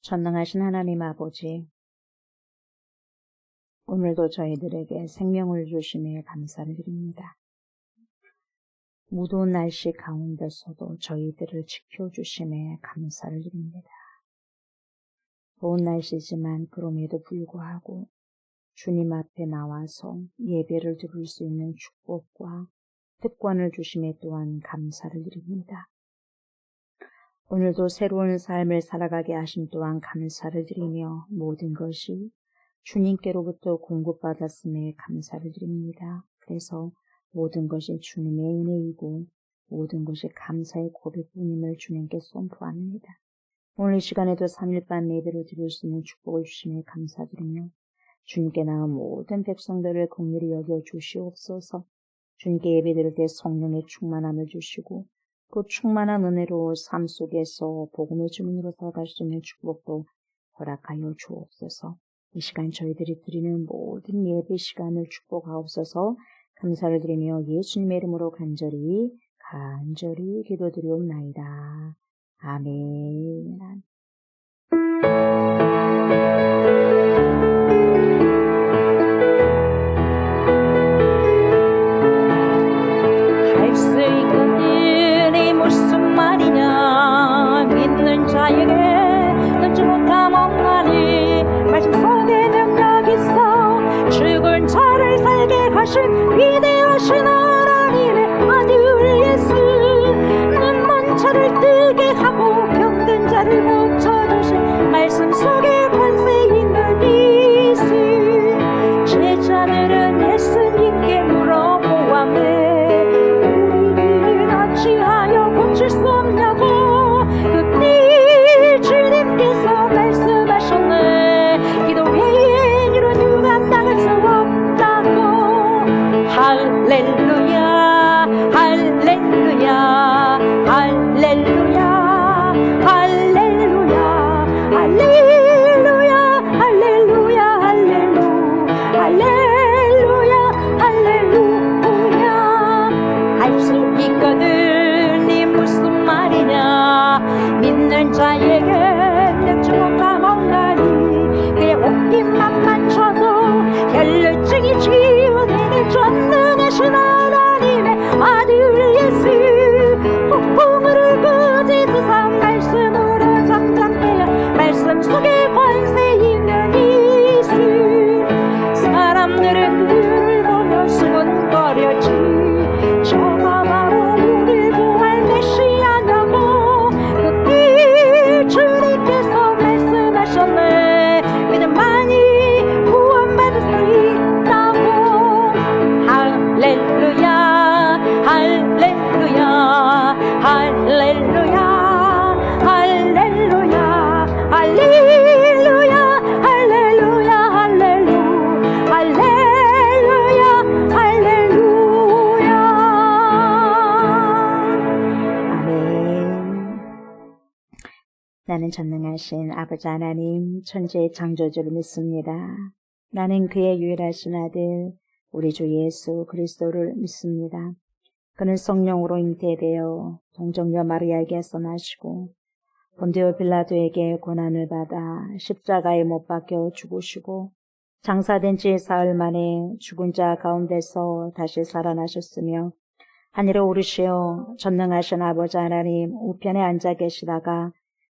전능하신 하나님 아버지, 오늘도 저희들에게 생명을 주심에 감사를 드립니다. 무더운 날씨 가운데서도 저희들을 지켜주심에 감사를 드립니다. 더운 날씨지만 그럼에도 불구하고 주님 앞에 나와서 예배를 드릴 수 있는 축복과 특권을 주심에 또한 감사를 드립니다. 오늘도 새로운 삶을 살아가게 하심 또한 감사를 드리며 모든 것이 주님께로부터 공급받았음에 감사를 드립니다. 그래서 모든 것이 주님의 은혜이고 모든 것이 감사의 고백뿐임을 주님께 선포합니다. 오늘 이 시간에도 3일반 예배를 드릴 수 있는 축복을 주심에 감사드리며 주님께 나온 모든 백성들을 긍휼히 여겨 주시옵소서. 주님께 예배 드릴 때 성령의 충만함을 주시고 그 충만한 은혜로 삶 속에서 복음의 주민으로 살아갈 수 있는 축복도 허락하여 주옵소서. 이 시간 저희들이 드리는 모든 예배 시간을 축복하옵소서. 감사를 드리며 예수님의 이름으로 간절히 기도드리옵나이다. 아멘. 할 수 있거든 이 무슨 말이냐 믿는 자에게 넘지 못함 없나니 말씀 속에 능력 있어 죽은 자를 살게 하신 위대하신 하나님의 아들 예수 눈먼 자를 뜨게 하고 병든 자를 고쳐주신 말씀 속에 권세 있는 예수 제자들은 예수님께 물어보아매 우리를 어찌하여 고칠 수 없냐고 그때 주님께서 말씀하셨네 기도 외엔 이런 누가 나갈 수 없다고 할렐루야 할렐루야 할렐루야 할렐루야 할렐루야 할렐루야 할렐루야 할렐루야 할 수 있거든 이 무슨 말이냐 믿는 자에게 능지 못함 없나니 그의 옷깃만 만져도 혈루증이 치유되는 전능하신 하나님의 아들 예수 폭풍을 거제 세상 말씀으로 잠잠해야 말씀 속에 권세 있는 예수 사람들은 그를 보며 수군거렸지 저가 바로 우리를 구할 메시아냐고 그때 주님께서 말씀하셨네 믿음만이 구원받을 수 있다고 할렐루야 할렐루야 할렐루야 할렐루야 할렐루야 할렐루야 할렐루야 할렐루야 아멘. 나는 전능하신 아버지 하나님 천지의 창조주를 믿습니다. 나는 그의 유일하신 아들 우리 주 예수 그리스도를 믿습니다. 그는 성령으로 잉태되어 동정녀 마리아에게서 나시고 본디오 빌라도에게 고난을 받아 십자가에 못 박혀 죽으시고 장사된 지 사흘 만에 죽은 자 가운데서 다시 살아나셨으며 하늘에 오르시어 전능하신 아버지 하나님 우편에 앉아 계시다가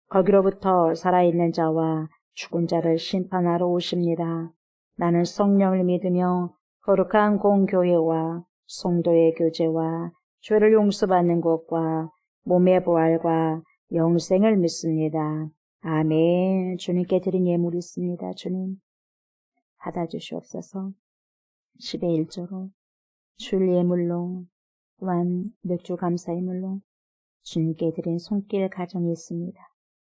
거기로부터 살아있는 자와 죽은 자를 심판하러 오십니다. 나는 성령을 믿으며 거룩한 공교회와 성도의 교제와 죄를 용서받는 것과 몸의 부활과 영생을 믿습니다. 아멘. 주님께 드린 예물이 있습니다. 주님 받아주시옵소서. 10의 1조로 줄 예물로 또한 맥주 감사 예물로 주님께 드린 손길 가정이 있습니다.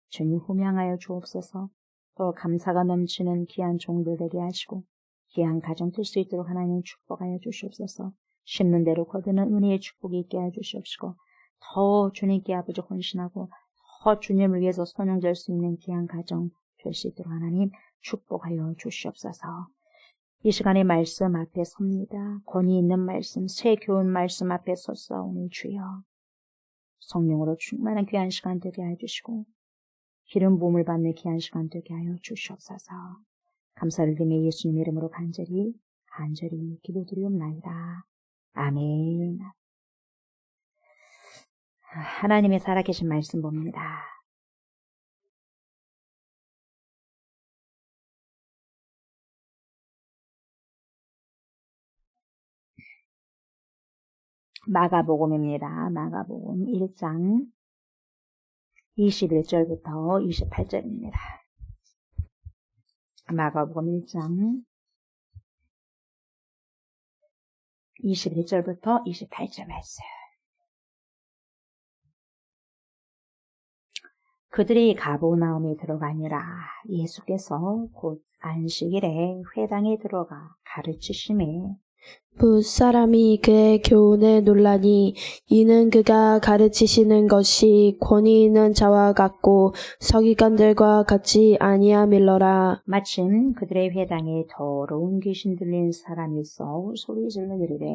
주님 호명하여 주옵소서. 또 감사가 넘치는 귀한 종들 되게 하시고 귀한 가정 될 수 있도록 하나님 축복하여 주시옵소서. 심는 대로 거두는 은혜의 축복이 있게 해 주시옵시고 더 주님께 아버지 헌신하고 더 주님을 위해서 선용될 수 있는 귀한 가정 될 수 있도록 하나님 축복하여 주시옵소서. 이 시간에 말씀 앞에 섭니다. 권위 있는 말씀, 새 교훈 말씀 앞에 섰사오니 주여 성령으로 충만한 귀한 시간 되게 해주시고 기름 부음을 받는 귀한 시간 되게 하여 주시옵소서. 감사를 드리며 예수님 이름으로 간절히 기도드리옵나이다. 아멘. 하나님의 살아계신 말씀 봅니다. 마가복음입니다. 마가복음 1장 21절부터 28절입니다. 마가복음 1장 21절부터 28절 말씀. 그들이 가버나움에 들어가니라. 예수께서 곧 안식일에 회당에 들어가 가르치심에 무사람이 그의 교훈에 놀라니 이는 그가 가르치시는 것이 권위 있는 자와 같고 서기관들과 같이 아니함일러라. 마침 그들의 회당에 더러운 귀신 들린 사람이 있어 소리질러 이르되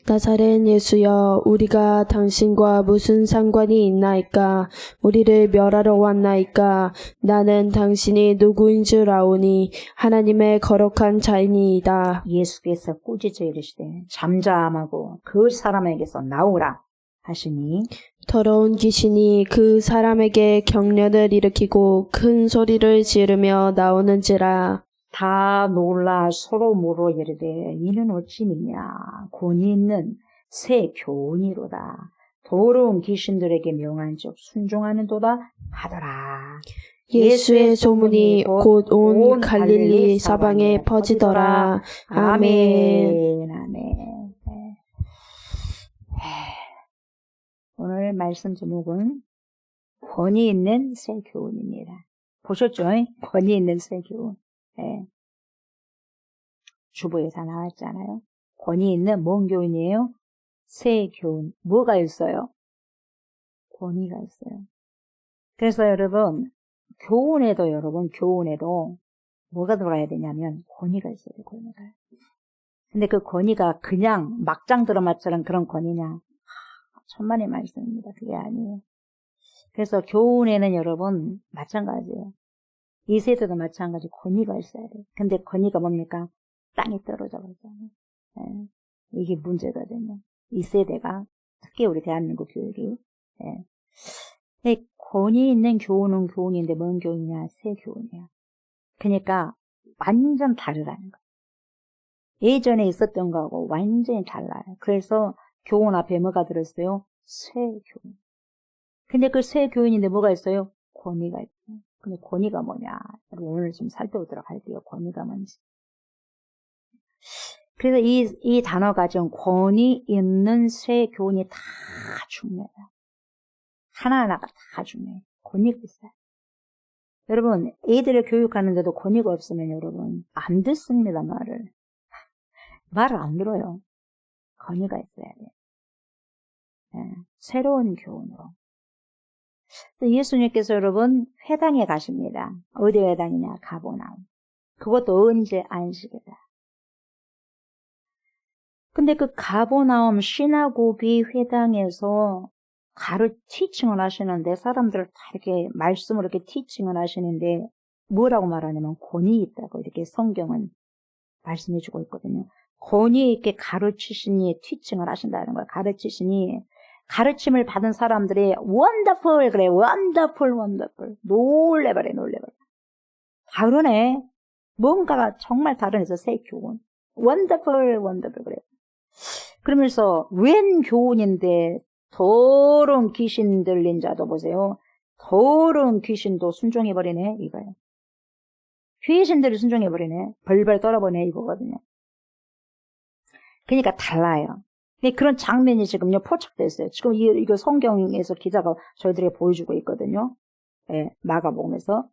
나사렛 예수여, 우리가 당신과 무슨 상관이 있나이까? 우리를 멸하러 왔나이까? 나는 당신이 누구인 줄 아오니 하나님의 거룩한 자이니이다. 예수께서 꾸짖어 이르시되 잠잠하고 그 사람에게서 나오라 하시니 더러운 귀신이 그 사람에게 경련을 일으키고 큰 소리를 지르며 나오는지라. 다 놀라 서로 물어 이르되 이는 어찌 미냐 권위 있는 새 교훈이로다. 더러운 귀신들에게 명한즉 순종하는도다 하더라. 예수의 소문이 곧 온 갈릴리 사방에 퍼지더라. 아멘. 아멘. 오늘 말씀 제목은 권위 있는 새 교훈입니다. 보셨죠? 권위 있는 새 교훈. 네. 주보에서 나왔잖아요. 권위 있는 뭔 교훈이에요? 새 교훈. 뭐가 있어요? 권위가 있어요. 그래서 여러분, 교훈에도 뭐가 들어가야 되냐면 권위가 있어야 돼요. 권위가. 근데 그 권위가 그냥 막장 드라마처럼 그런 권위냐? 천만의 말씀입니다. 그게 아니에요. 그래서 교훈에는 여러분 마찬가지예요. 이 세대도 마찬가지 권위가 있어야 돼요. 근데 권위가 뭡니까? 땅에 떨어져 버리잖아요. 예. 이게 문제거든요. 이 세대가, 특히 우리 대한민국 교육이. 예. 권위 있는 교훈은 교훈인데 뭔 교훈이냐? 새 교훈이야. 그러니까 완전 다르다는 거예요. 예전에 있었던 거하고 완전히 달라요. 그래서 교훈 앞에 뭐가 들었어요? 새 교훈. 근데 그 새 교훈인데 뭐가 있어요? 권위가 있어요. 근데 권위가 뭐냐? 오늘 좀 살펴보도록 할게요. 권위가 뭔지. 그래서 이 단어가 지금 권위 있는 새 교훈이 다 중요해요. 하나하나가 다 중요해요. 권위가 있어요. 여러분, 애들을 교육하는데도 권위가 없으면 여러분, 안 듣습니다, 말을. 말을 안 들어요. 권위가 있어야 돼요. 네, 새로운 교훈으로. 예수님께서 여러분 회당에 가십니다. 어디 회당이냐? 가버나움. 그것도 언제? 안식이다. 근데 그 가버나움 시나고기 회당에서 티칭을 하시는데 사람들을 다 이렇게 말씀으로 이렇게 티칭을 하시는데 뭐라고 말하냐면 권위 있다고 이렇게 성경은 말씀해주고 있거든요. 권위 있게 가르치시니 티칭을 하신다는 거예요. 가르치시니 가르침을 받은 사람들이 원더풀 그래. 원더풀 놀래버려. 다르네. 뭔가가 정말 다르네서 새 교훈. 원더풀 그래. 그러면서 웬 교훈인데 더러운 귀신 들린 자도 보세요. 더러운 귀신도 순종해버리네 이거예요. 귀신들이 순종해버리네. 벌벌 떨어버리네 이거거든요. 그러니까 달라요. 그런 장면이 지금요 포착되어 있어요. 지금 이거 성경에서 기자가 저희들에게 보여주고 있거든요. 예, 마가복음에서.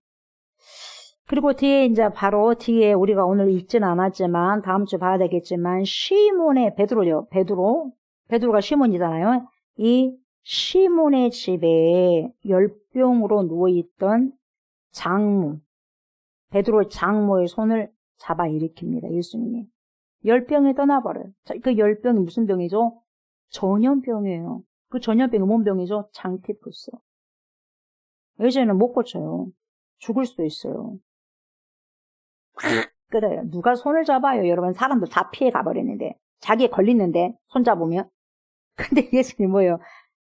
그리고 뒤에 이제 바로 뒤에 우리가 오늘 읽지는 않았지만 다음 주 봐야 되겠지만 시몬의 베드로가 시몬이잖아요. 이 시몬의 집에 열병으로 누워있던 베드로의 장모의 손을 잡아 일으킵니다. 예수님이. 열병이 떠나버려요. 그 열병이 무슨 병이죠? 전염병이에요. 그 전염병이 뭔 병이죠? 장티푸스. 예전에는 못 고쳐요. 죽을 수도 있어요. 그래요. 누가 손을 잡아요? 여러분, 사람들 다 피해 가버리는데. 자기에 걸리는데, 손 잡으면. 근데 예수님 뭐예요?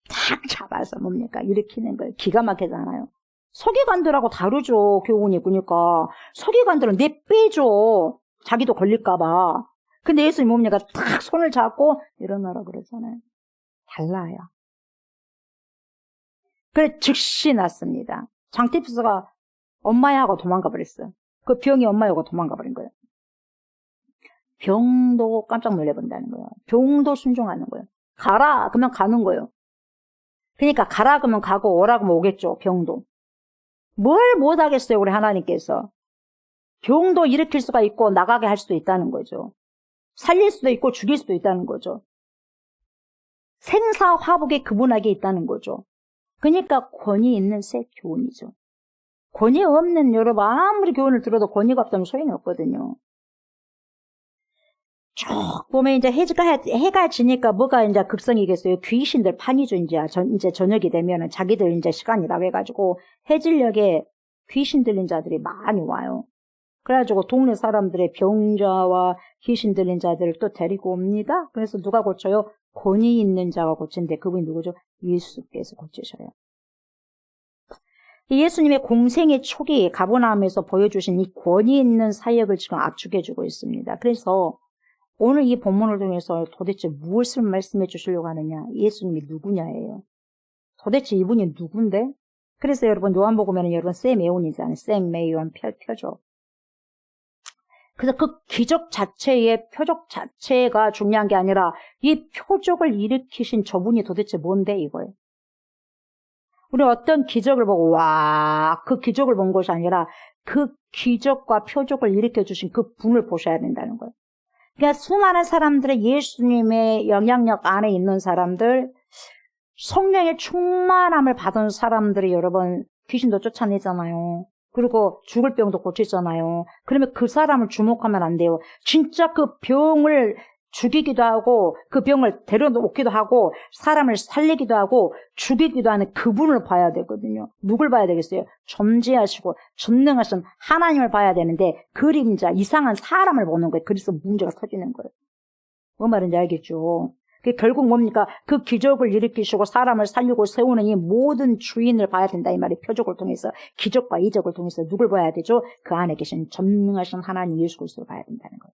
탁 잡아서 뭡니까? 일으키는 거예요. 기가 막히잖아요. 서기관들하고 다르죠, 교훈이. 그러니까. 서기관들은 내빼죠. 자기도 걸릴까봐. 근데 예수님 뭡니까? 탁 손을 잡고 일어나라 그러잖아요. 달라요. 그래, 즉시 났습니다. 장티푸스가 엄마야하고 도망가 버렸어요. 그 병이 엄마야하고 도망가 버린 거예요. 병도 깜짝 놀래본다는 거예요. 병도 순종하는 거예요. 가라 그러면 가는 거예요. 그러니까 가라 그러면 가고 오라 그러면 오겠죠. 병도. 뭘 못하겠어요 우리 하나님께서. 병도 일으킬 수가 있고 나가게 할 수도 있다는 거죠. 살릴 수도 있고 죽일 수도 있다는 거죠. 생사화복의 그분에게 있다는 거죠. 그러니까 권위 있는 새 교훈이죠. 권위 없는 여러분 아무리 교훈을 들어도 권위가 없다면 소용이 없거든요. 쭉 보면 이제 해가 지니까 뭐가 이제 극성이겠어요? 귀신들 판이죠. 이제 저녁이 되면은 자기들 이제 시간이라고 해가지고 해질녘에 귀신 들린 자들이 많이 와요. 그래가지고 동네 사람들의 병자와 귀신 들린 자들을 또 데리고 옵니다. 그래서 누가 고쳐요? 권위 있는 자가 고친데 그분이 누구죠? 예수께서 고치셔요. 예수님의 공생의 초기 가버나움에서 보여주신 이 권위 있는 사역을 지금 압축해주고 있습니다. 그래서 오늘 이 본문을 통해서 도대체 무엇을 말씀해 주시려고 하느냐? 예수님이 누구냐예요. 도대체 이분이 누군데? 그래서 여러분 요한복음에는 여러분 샘에온이잖아요. 샘메이온 표적. 그래서 그 기적 자체의 표적 자체가 중요한 게 아니라 이 표적을 일으키신 저분이 도대체 뭔데 이거예요. 우리 어떤 기적을 보고 와, 그 기적을 본 것이 아니라 그 기적과 표적을 일으켜 주신 그 분을 보셔야 된다는 거예요. 그러니까 수많은 사람들의 예수님의 영향력 안에 있는 사람들, 성령의 충만함을 받은 사람들이 여러분 귀신도 쫓아내잖아요. 그리고 죽을 병도 고치잖아요. 그러면 그 사람을 주목하면 안 돼요. 진짜 그 병을 죽이기도 하고 그 병을 데려오기도 하고 사람을 살리기도 하고 죽이기도 하는 그분을 봐야 되거든요. 누굴 봐야 되겠어요? 존재하시고 전능하신 하나님을 봐야 되는데 그림자, 이상한 사람을 보는 거예요. 그래서 문제가 터지는 거예요. 뭐 말인지 알겠죠? 결국 뭡니까? 그 기적을 일으키시고 사람을 살리고 세우는 이 모든 주인을 봐야 된다 이 말이 표적을 통해서 기적과 이적을 통해서 누굴 봐야 되죠? 그 안에 계신 전능하신 하나님 예수 그리스도를 봐야 된다는 거예요.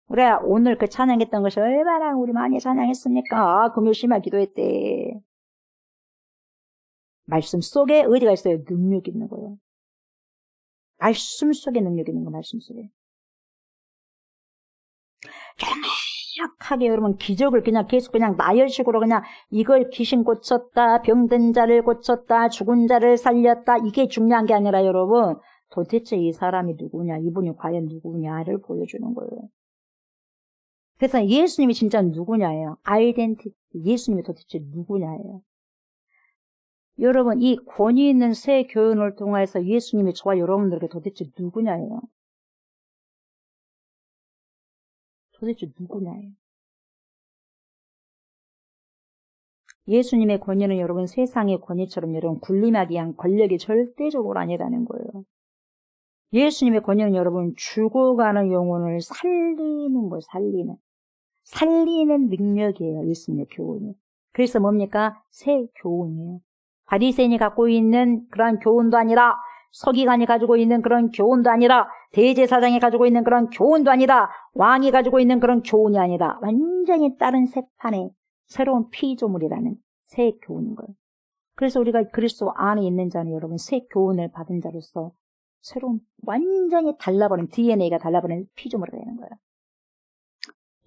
우리 오늘 그 찬양했던 것이 얼마나 우리 많이 찬양했습니까? 금요 심야 기도했대. 말씀 속에 어디가 있어요? 능력이 있는 거예요. 말씀 속에 능력이 있는 거 말씀 속에. 정확하게 여러분 기적을 그냥 계속 그냥 나열식으로 그냥 이걸 귀신 고쳤다, 병든 자를 고쳤다, 죽은 자를 살렸다 이게 중요한 게 아니라 여러분 도대체 이 사람이 누구냐, 이분이 과연 누구냐를 보여주는 거예요. 그래서 예수님이 진짜 누구냐예요. 아이덴티티, 예수님이 도대체 누구냐예요. 여러분 이 권위 있는 새 교훈을 통해서 예수님이 저와 여러분들에게 도대체 누구냐예요. 도대체 누구냐예요. 예수님의 권위는 여러분 세상의 권위처럼 여러분 군림하기 위한 권력이 절대적으로 아니라는 거예요. 예수님의 권위는 여러분 죽어가는 영혼을 살리는 거예요. 살리는 능력이에요. 예수님의 교훈이. 그래서 뭡니까? 새 교훈이에요. 바리새인이 갖고 있는 그런 교훈도 아니라 서기관이 가지고 있는 그런 교훈도 아니라 대제사장이 가지고 있는 그런 교훈도 아니라 왕이 가지고 있는 그런 교훈이 아니라 완전히 다른 색판의 새로운 피조물이라는 새 교훈인 거예요. 그래서 우리가 그리스도 안에 있는 자는 여러분 새 교훈을 받은 자로서 새로운 완전히 달라버린 DNA가 달라버린 피조물이 되는 거예요.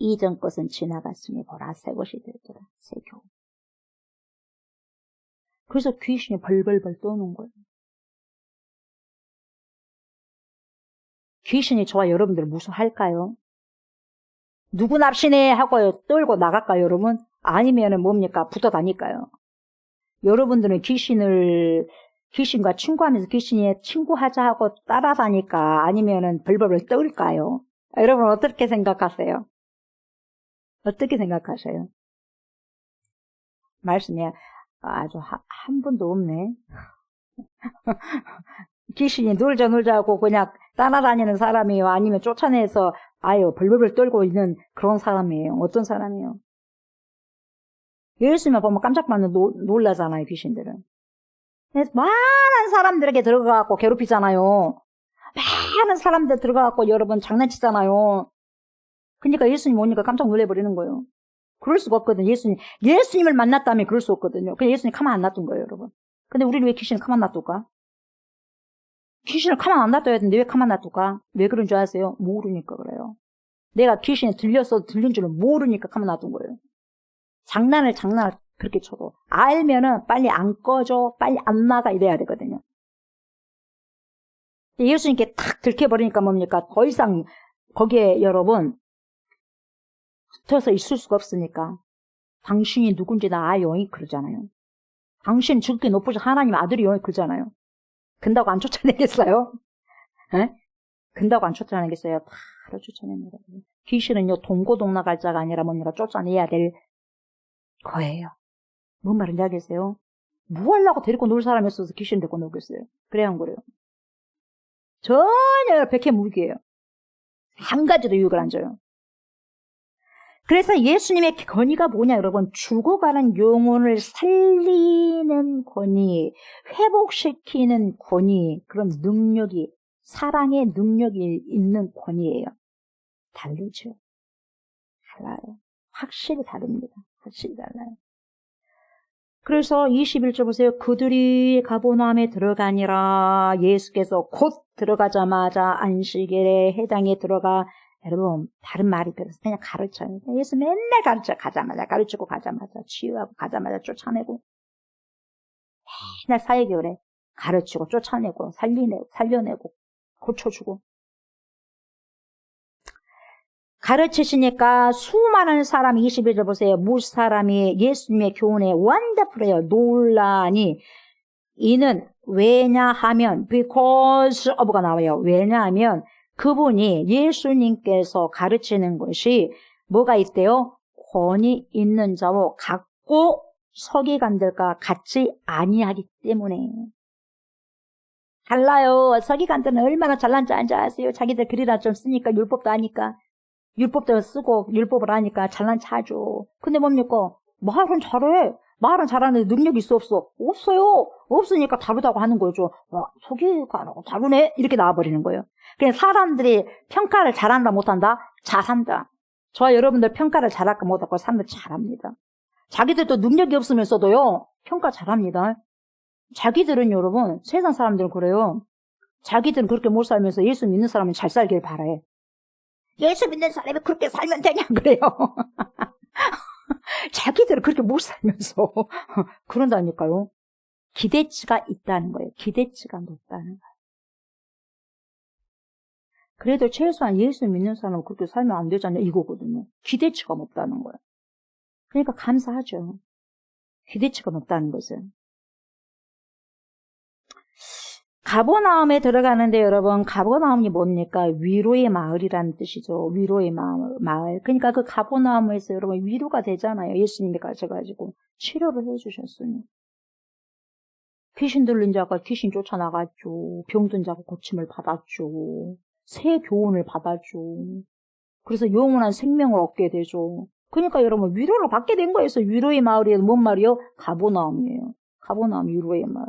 이전 것은 지나갔으니 보라 새 것이 되더라. 새 교훈. 그래서 귀신이 벌벌벌 떠는 거예요. 귀신이 저와 여러분들을 무서워할까요? 누구 납시네 하고 떨고 나갈까요, 여러분? 아니면은 뭡니까? 붙어 다닐까요? 여러분들은 귀신과 친구하면서 귀신이 친구하자 하고 따라다닐까? 아니면은 벌벌벌 떨까요? 여러분 어떻게 생각하세요? 어떻게 생각하세요? 말씀이 아주 한 분도 없네. 귀신이 놀자고 그냥 따라다니는 사람이에요? 아니면 쫓아내서 아유 벌벌벌 떨고 있는 그런 사람이에요? 어떤 사람이에요? 예수님을 보면 깜짝 놀라잖아요, 귀신들은. 그래서 많은 사람들에게 들어가갖고 괴롭히잖아요. 많은 사람들 들어가갖고 여러분 장난치잖아요. 그러니까 예수님 오니까 깜짝 놀래버리는 거예요. 그럴 수가 없거든요. 예수님을 만났다면 그럴 수 없거든요. 그래서 예수님 가만 안 놔둔 거예요, 여러분. 근데 우리는 왜 귀신을 가만 놔둘까? 귀신을 가만 안 놔둬야 되는데 왜 가만 놔둘까? 왜 그런 줄 아세요? 모르니까 그래요. 내가 귀신에 들려서 들린 줄은 모르니까 가만 놔둔 거예요. 장난을 그렇게 쳐도 알면은 빨리 안 꺼져, 빨리 안 나가 이래야 되거든요. 예수님께 탁 들켜버리니까 뭡니까? 더 이상 거기에 여러분 붙어서 있을 수가 없으니까 당신이 누군지 나 아요 그러잖아요. 당신 죽기 높으신 하나님 아들이요 그러잖아요. 근다고 안 쫓아내겠어요? 에? 근다고 안 쫓아내겠어요? 바로 쫓아냅니다. 귀신은요 동고동락할 자가 아니라 뭡니까? 쫓아내야 될 거예요. 뭔 말인지 알겠어요? 뭐 하려고 데리고 놀 사람이 없어서 귀신 데리고 놀겠어요? 그래야 안 그래요? 전혀 백해무익이에요. 한 가지도 유익을 안 줘요. 그래서 예수님의 권위가 뭐냐 여러분? 죽어가는 영혼을 살리는 권위, 회복시키는 권위, 그런 능력이 사랑의 능력이 있는 권위예요. 다르죠. 달라요. 확실히 다릅니다. 확실히 달라요. 그래서 21절 보세요. 그들이 가버나움에 들어가니라. 예수께서 곧 들어가자마자 안식일에 해당에 들어가. 여러분 다른 말이 그래서 그냥 가르쳐요. 예수 맨날 가르쳐. 가르치고 가자마자 치유하고 가자마자 쫓아내고 맨날 사역이 가르치고 쫓아내고 살려내고 고쳐주고 가르치시니까 수많은 사람이 21절 보세요. 무 사람이 예수님의 교훈에 원더풀해요. 놀라니 이는 왜냐하면 because of가 나와요. 왜냐하면 그분이 예수님께서 가르치는 것이 뭐가 있대요? 권위 있는 자로 같고 서기관들과 같이 아니하기 때문에. 달라요. 서기관들은 얼마나 잘난 줄 아세요? 자기들 글이나 좀 쓰니까 율법도 아니까. 율법도 쓰고 율법을 아니까 잘난 척하죠. 근데 뭡니까? 말은 잘해. 말은 잘하는데 능력이 있어 없어? 없어요. 없으니까 다르다고 하는 거죠. 서기관하고 다르네? 이렇게 나와버리는 거예요. 그냥 사람들이 평가를 잘한다 못한다? 잘한다. 저와 여러분들 평가를 잘할까 못할까? 사람들 잘합니다. 자기들도 능력이 없으면서도요. 평가 잘합니다. 자기들은 여러분 세상 사람들은 그래요. 자기들은 그렇게 못 살면서 예수 믿는 사람은 잘 살길 바라요. 예수 믿는 사람이 그렇게 살면 되냐 그래요. 자기들은 그렇게 못 살면서 그런다니까요. 기대치가 있다는 거예요. 기대치가 높다는 거예요. 그래도 최소한 예수 믿는 사람은 그렇게 살면 안 되잖아요. 이거거든요. 기대치가 높다는 거예요. 그러니까 감사하죠. 기대치가 높다는 것은. 가버나움에 들어가는데 여러분 가버나움이 뭡니까? 위로의 마을이라는 뜻이죠. 위로의 마을. 그러니까 그 가버나움에서 여러분 위로가 되잖아요. 예수님이 가셔가지고 치료를 해주셨으니. 귀신 들린 자가 귀신 쫓아나갔죠. 병든 자가 고침을 받았죠. 새 교훈을 받았죠. 그래서 영원한 생명을 얻게 되죠. 그러니까 여러분 위로를 받게 된 거예요. 위로의 마을이 뭔 말이요? 가버나움이에요. 가버나움 위로의 마을.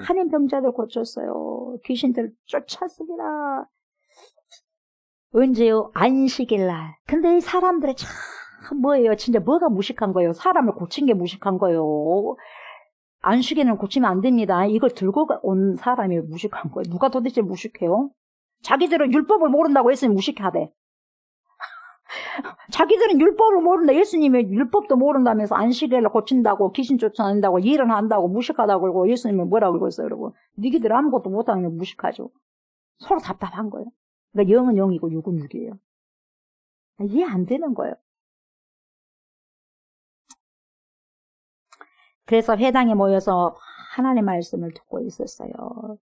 많은 병자들 고쳤어요. 귀신들 쫓았습니다. 언제요? 안식일날. 근데 이 사람들이 참 뭐예요? 진짜 뭐가 무식한 거예요? 사람을 고친 게 무식한 거예요. 안식일은 고치면 안 됩니다. 이걸 들고 온 사람이 무식한 거예요. 누가 도대체 무식해요? 자기들은 율법을 모른다고 예수님 무식하대. 자기들은 율법을 모른다. 예수님이 율법도 모른다면서 안식일을 고친다고 귀신 쫓아낸다고 일은 한다고 무식하다고 그러고 예수님은 뭐라고 그러고 있어요 여러분. 니기들 아무것도 못하는 게 무식하죠. 서로 답답한 거예요. 그러니까 영은 영이고 육은 육이에요. 이해 안 되는 거예요. 그래서 회당에 모여서 하나님의 말씀을 듣고 있었어요.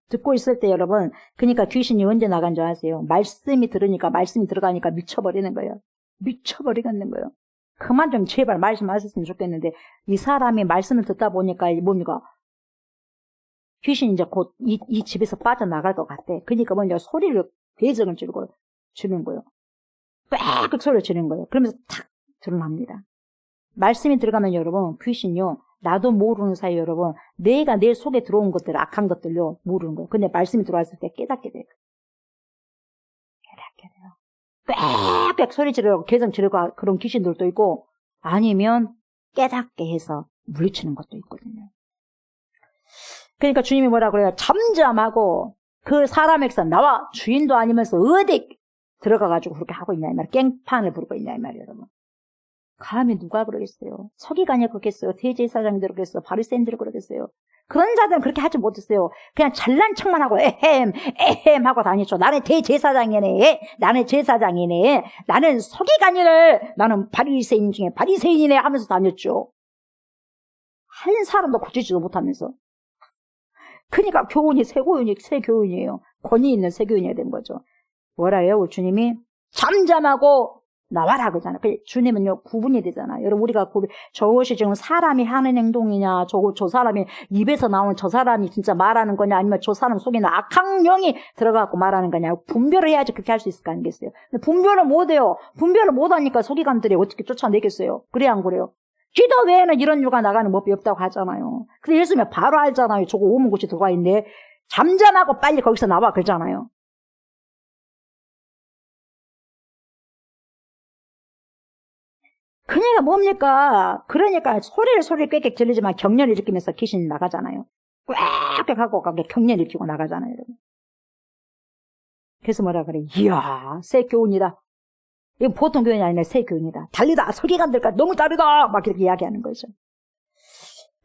듣고 있을 때 여러분 그러니까 귀신이 언제 나간 줄 아세요? 말씀이 들어가니까 미쳐버리는 거예요. 미쳐버리겠는 거예요. 그만 좀 제발 말씀하셨으면 좋겠는데 이 사람이 말씀을 듣다 보니까 뭡니까? 귀신이 이제 곧 이 집에서 빠져나갈 것 같대. 그러니까 뭐냐, 소리를, 괴성을 지르고, 주는 거예요. 빽 소리를 지르는 거예요. 그러면서 탁 드러납니다. 말씀이 들어가면 여러분, 귀신요, 나도 모르는 사이 여러분, 내가 내 속에 들어온 것들, 악한 것들요, 모르는 거예요. 근데 말씀이 들어왔을 때 깨닫게 돼요. 깨닫게 돼요. 빽빽 소리 지르고, 괴성 지르고 그런 귀신들도 있고, 아니면 깨닫게 해서 물리치는 것도 있거든요. 그러니까 주님이 뭐라 그래요? 잠잠하고 그 사람에게서 나와, 주인도 아니면서 어디 들어가가지고 그렇게 하고 있냐 이 말이에요. 깽판을 부르고 있냐 이 말이에요, 여러분. 감히 누가 그러겠어요? 서기관이 그러겠어요? 대제사장들이 그러겠어요? 바리새인들이 그러겠어요? 그런 자들은 그렇게 하지 못했어요. 그냥 잘난 척만 하고 에헴 하고 다니죠. 나는 대제사장이네, 나는 제사장이네, 나는 서기관이네, 나는 바리새인 중에 바리새인이네 하면서 다녔죠. 한 사람도 고치지도 못하면서. 그러니까 교훈이 새 교훈이에요. 권위 있는 새 교훈이 된 거죠. 뭐라 해요? 주님이 잠잠하고 나와라 그러잖아요. 주님은요, 구분이 되잖아요. 여러분, 우리가 저것이 지금 사람이 하는 행동이냐, 저 사람이 입에서 나오는 저 사람이 진짜 말하는 거냐, 아니면 저 사람 속에 있는 악한 영이 들어가고 말하는 거냐, 분별을 해야지 그렇게 할 수 있을 거 아니겠어요? 근데 분별을 못 해요. 분별을 못 하니까 서기관들이 어떻게 쫓아내겠어요? 그래, 안 그래요? 기도 외에는 이런 일과 나가는 법이 없다고 하잖아요. 근데 예수님은 바로 알잖아요. 저거 오문 곳이 들어가 있네. 잠잠하고 빨리 거기서 나와 그러잖아요. 그녀가 뭡니까? 그러니까 소리를 꽥꽥 지르지만 경련을 일으키면서 귀신이 나가잖아요. 꽥꽥 하고 경련을 일으키고 나가잖아요, 여러분. 그래서 뭐라 그래? 이야, 새 교훈이다. 이거 보통 교훈이 아니라 새 교훈이다. 달리다. 서기관들까지 너무 다르다. 막 이렇게 이야기하는 거죠.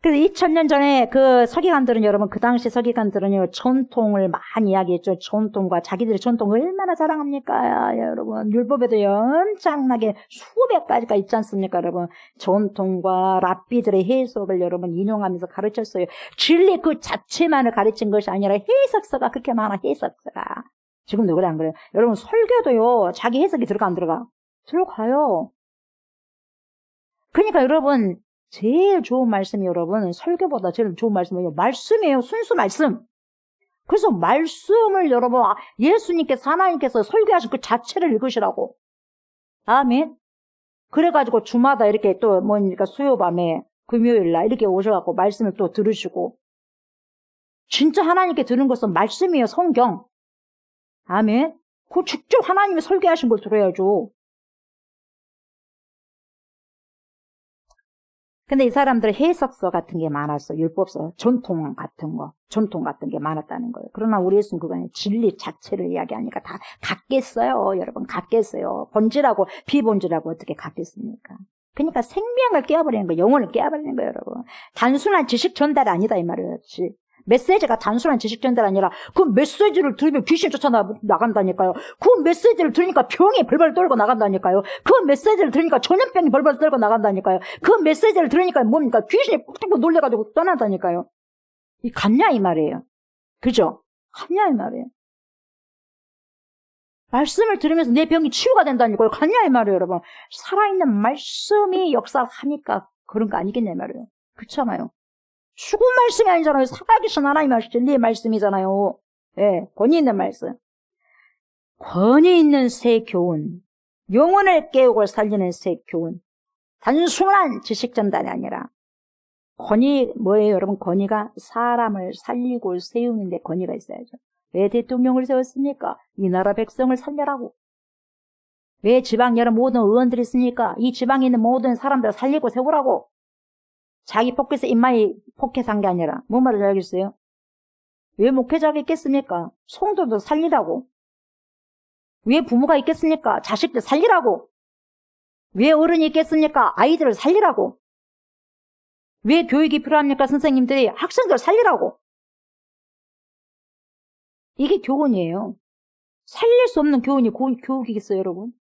그래서 2000년 전에 그 서기관들은 여러분, 그 당시 서기관들은요, 전통을 많이 이야기했죠. 전통과 자기들의 전통을 얼마나 자랑합니까? 여러분, 율법에도 엄청나게 수백 가지가 있지 않습니까? 여러분, 전통과 랍비들의 해석을 여러분 인용하면서 가르쳤어요. 진리 그 자체만을 가르친 것이 아니라 해석서가 그렇게 많아, 해석서가. 지금도 그래, 안 그래요? 여러분, 설교도요, 자기 해석이 들어가, 안 들어가? 들어가요. 그러니까 여러분, 제일 좋은 말씀이 여러분, 설교보다 제일 좋은 말씀이에요. 말씀이에요. 순수 말씀. 그래서 말씀을 여러분, 예수님께서, 하나님께서 설교하신 그 자체를 읽으시라고. 아멘. 그래가지고 주마다 이렇게 또 뭐니까 수요밤에 금요일날 이렇게 오셔갖고 말씀을 또 들으시고. 진짜 하나님께 들은 것은 말씀이에요. 성경. 아멘. 그 직접 하나님이 설교하신 걸 들어야죠. 근데 이 사람들은 해석서 같은 게 많았어. 율법서, 전통 같은 게 많았다는 거예요. 그러나 우리 예수는 그거 아니에요. 진리 자체를 이야기하니까 다 같겠어요. 여러분, 같겠어요. 본질하고 비본질하고 어떻게 같겠습니까? 그러니까 생명을 깨어버리는 거예요. 영혼을 깨어버리는 거예요, 여러분. 단순한 지식 전달이 아니다, 이 말이에요. 메시지가 단순한 지식 전달이 아니라 그 메시지를 들으면 귀신 쫓아나간다니까요. 그 메시지를 들으니까 병이 벌벌 떨고 나간다니까요. 그 메시지를 들으니까 전염병이 벌벌 떨고 나간다니까요. 그 메시지를 들으니까 뭡니까? 귀신이 푹푹 놀래가지고 떠난다니까요. 이 같냐 이 말이에요. 그죠? 같냐 이 말이에요. 말씀을 들으면서 내 병이 치유가 된다니까요. 같냐 이 말이에요, 여러분. 살아있는 말씀이 역사하니까 그런 거 아니겠냐 이 말이에요. 그렇잖아요. 죽은 말씀이 아니잖아요. 살아계신 하나님의 진리의 말씀이잖아요. 예, 권위 있는 말씀. 권위 있는 새 교훈. 영혼을 깨우고 살리는 새 교훈. 단순한 지식 전달이 아니라 권위 뭐예요, 여러분? 권위가 사람을 살리고 세우는데 권위가 있어야죠. 왜 대통령을 세웠습니까? 이 나라 백성을 살려라고. 왜 지방 여러 모든 의원들이 있습니까? 이 지방에 있는 모든 사람들을 살리고 세우라고. 자기 포켓에서 입마이 포켓한 게 아니라 뭔 말을 알겠어요? 왜 목회자가 있겠습니까? 성도도 살리라고. 왜 부모가 있겠습니까? 자식들 살리라고. 왜 어른이 있겠습니까? 아이들을 살리라고. 왜 교육이 필요합니까? 선생님들이 학생들 살리라고. 이게 교훈이에요. 살릴 수 없는 교훈이 교육이겠어요, 여러분?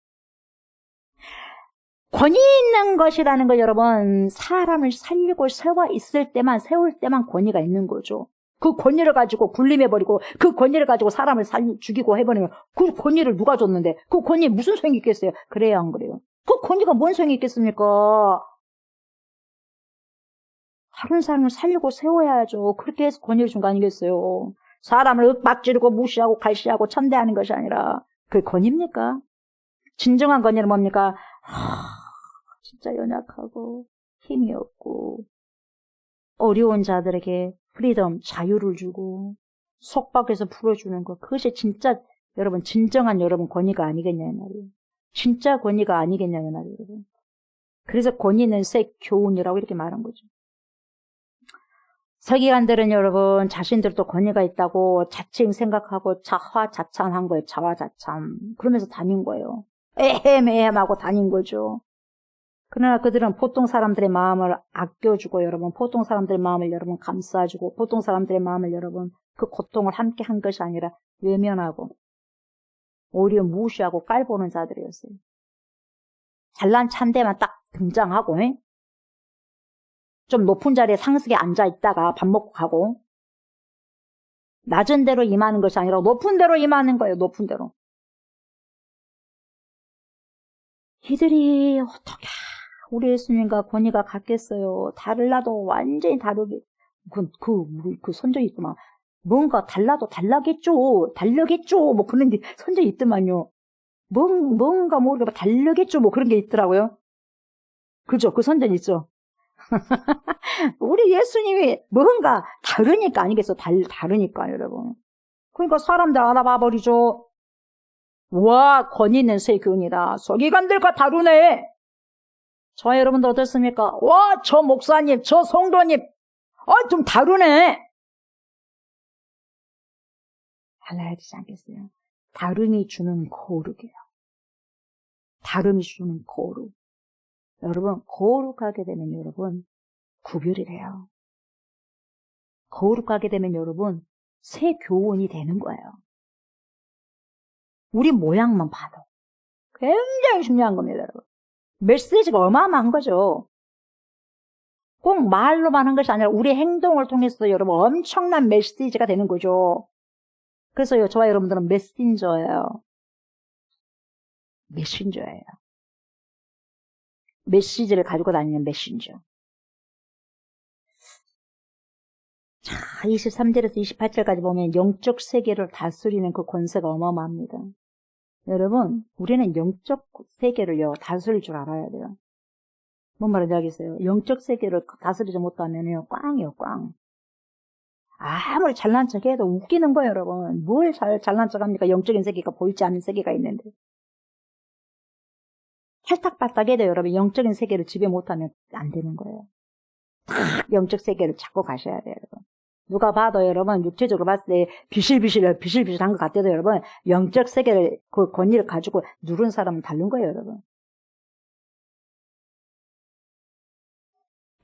권위 있는 것이라는 거 여러분, 사람을 살리고 세울 때만 권위가 있는 거죠. 그 권위를 가지고 군림해버리고 그 권위를 가지고 사람을 죽이고 해버리면 그 권위를 누가 줬는데 그 권위에 무슨 소용이 있겠어요? 그래요, 안 그래요? 그 권위가 뭔 소용이 있겠습니까? 다른 사람을 살리고 세워야죠. 그렇게 해서 권위를 준 거 아니겠어요? 사람을 윽박지르고 무시하고 갈시하고 천대하는 것이 아니라 그게 권위입니까? 진정한 권위는 뭡니까? 진짜 연약하고 힘이 없고 어려운 자들에게 프리덤, 자유를 주고 속박해서 풀어주는 것. 그것이 진짜 여러분 진정한 여러분 권위가 아니겠냐 이 말이에요. 진짜 권위가 아니겠냐 이 말이에요. 여러분. 그래서 권위는 새 교훈이라고 이렇게 말한 거죠. 서기관들은 여러분 자신들도 권위가 있다고 자칭 생각하고 자화자찬한 거예요. 자화자찬. 그러면서 다닌 거예요. 에헴하고 다닌 거죠. 그러나 그들은 보통 사람들의 마음을 아껴주고 여러분 보통 사람들의 마음을 여러분 감싸주고 보통 사람들의 마음을 여러분 그 고통을 함께 한 것이 아니라 외면하고 오히려 무시하고 깔보는 자들이었어요. 잘난 찬데만 딱 등장하고 좀 높은 자리에 상석에 앉아있다가 밥 먹고 가고 낮은 데로 임하는 것이 아니라 높은 데로 임하는 거예요. 높은 데로. 이들이 어떻게 우리 예수님과 권위가 같겠어요. 달라도 완전히 다르게 그 선정이 있더만 뭔가 달라도 달라겠죠 뭐 그런 게 선정이 있더만요. 뭔가 모르게 다르겠죠 뭐 그런 게 있더라고요. 그죠? 그 선정이 있죠. 우리 예수님이 뭔가 다르니까 아니겠어? 다르니까 여러분. 그러니까 사람들 알아봐 버리죠. 와 권위 있는 새 교훈이다. 서기관들과 다르네. 저와 여러분들 어떻습니까? 와 저 목사님 저 성도님 좀 다르네. 달라야 되지 않겠어요? 다름이 주는 거룩이에요. 다름이 주는 거룩. 여러분 거룩하게 되면 여러분 구별이 돼요. 거룩하게 되면 여러분 새 교훈이 되는 거예요. 우리 모양만 봐도 굉장히 중요한 겁니다. 여러분. 메시지가 어마어마한 거죠. 꼭 말로만 한 것이 아니라 우리 행동을 통해서 여러분 엄청난 메시지가 되는 거죠. 그래서 저와 여러분들은 메신저예요. 메신저예요. 메시지를 가지고 다니는 메신저. 자, 23절에서 28절까지 보면 영적 세계를 다스리는 그 권세가 어마어마합니다. 여러분, 우리는 영적 세계를요, 다스릴 줄 알아야 돼요. 뭔 말인지 알겠어요? 영적 세계를 다스리지 못하면요, 꽝이에요, 꽝. 아무리 잘난 척 해도 웃기는 거예요, 여러분. 뭘 잘난 척 합니까? 영적인 세계가 보이지 않는 세계가 있는데. 팔딱팔딱 해도 여러분, 영적인 세계를 지배 못하면 안 되는 거예요. 딱 영적 세계를 찾고 가셔야 돼요, 여러분. 누가 봐도 여러분, 육체적으로 봤을 때 비실비실한 것 같아도 여러분, 영적 세계를, 그 권위를 가지고 누른 사람은 다른 거예요, 여러분.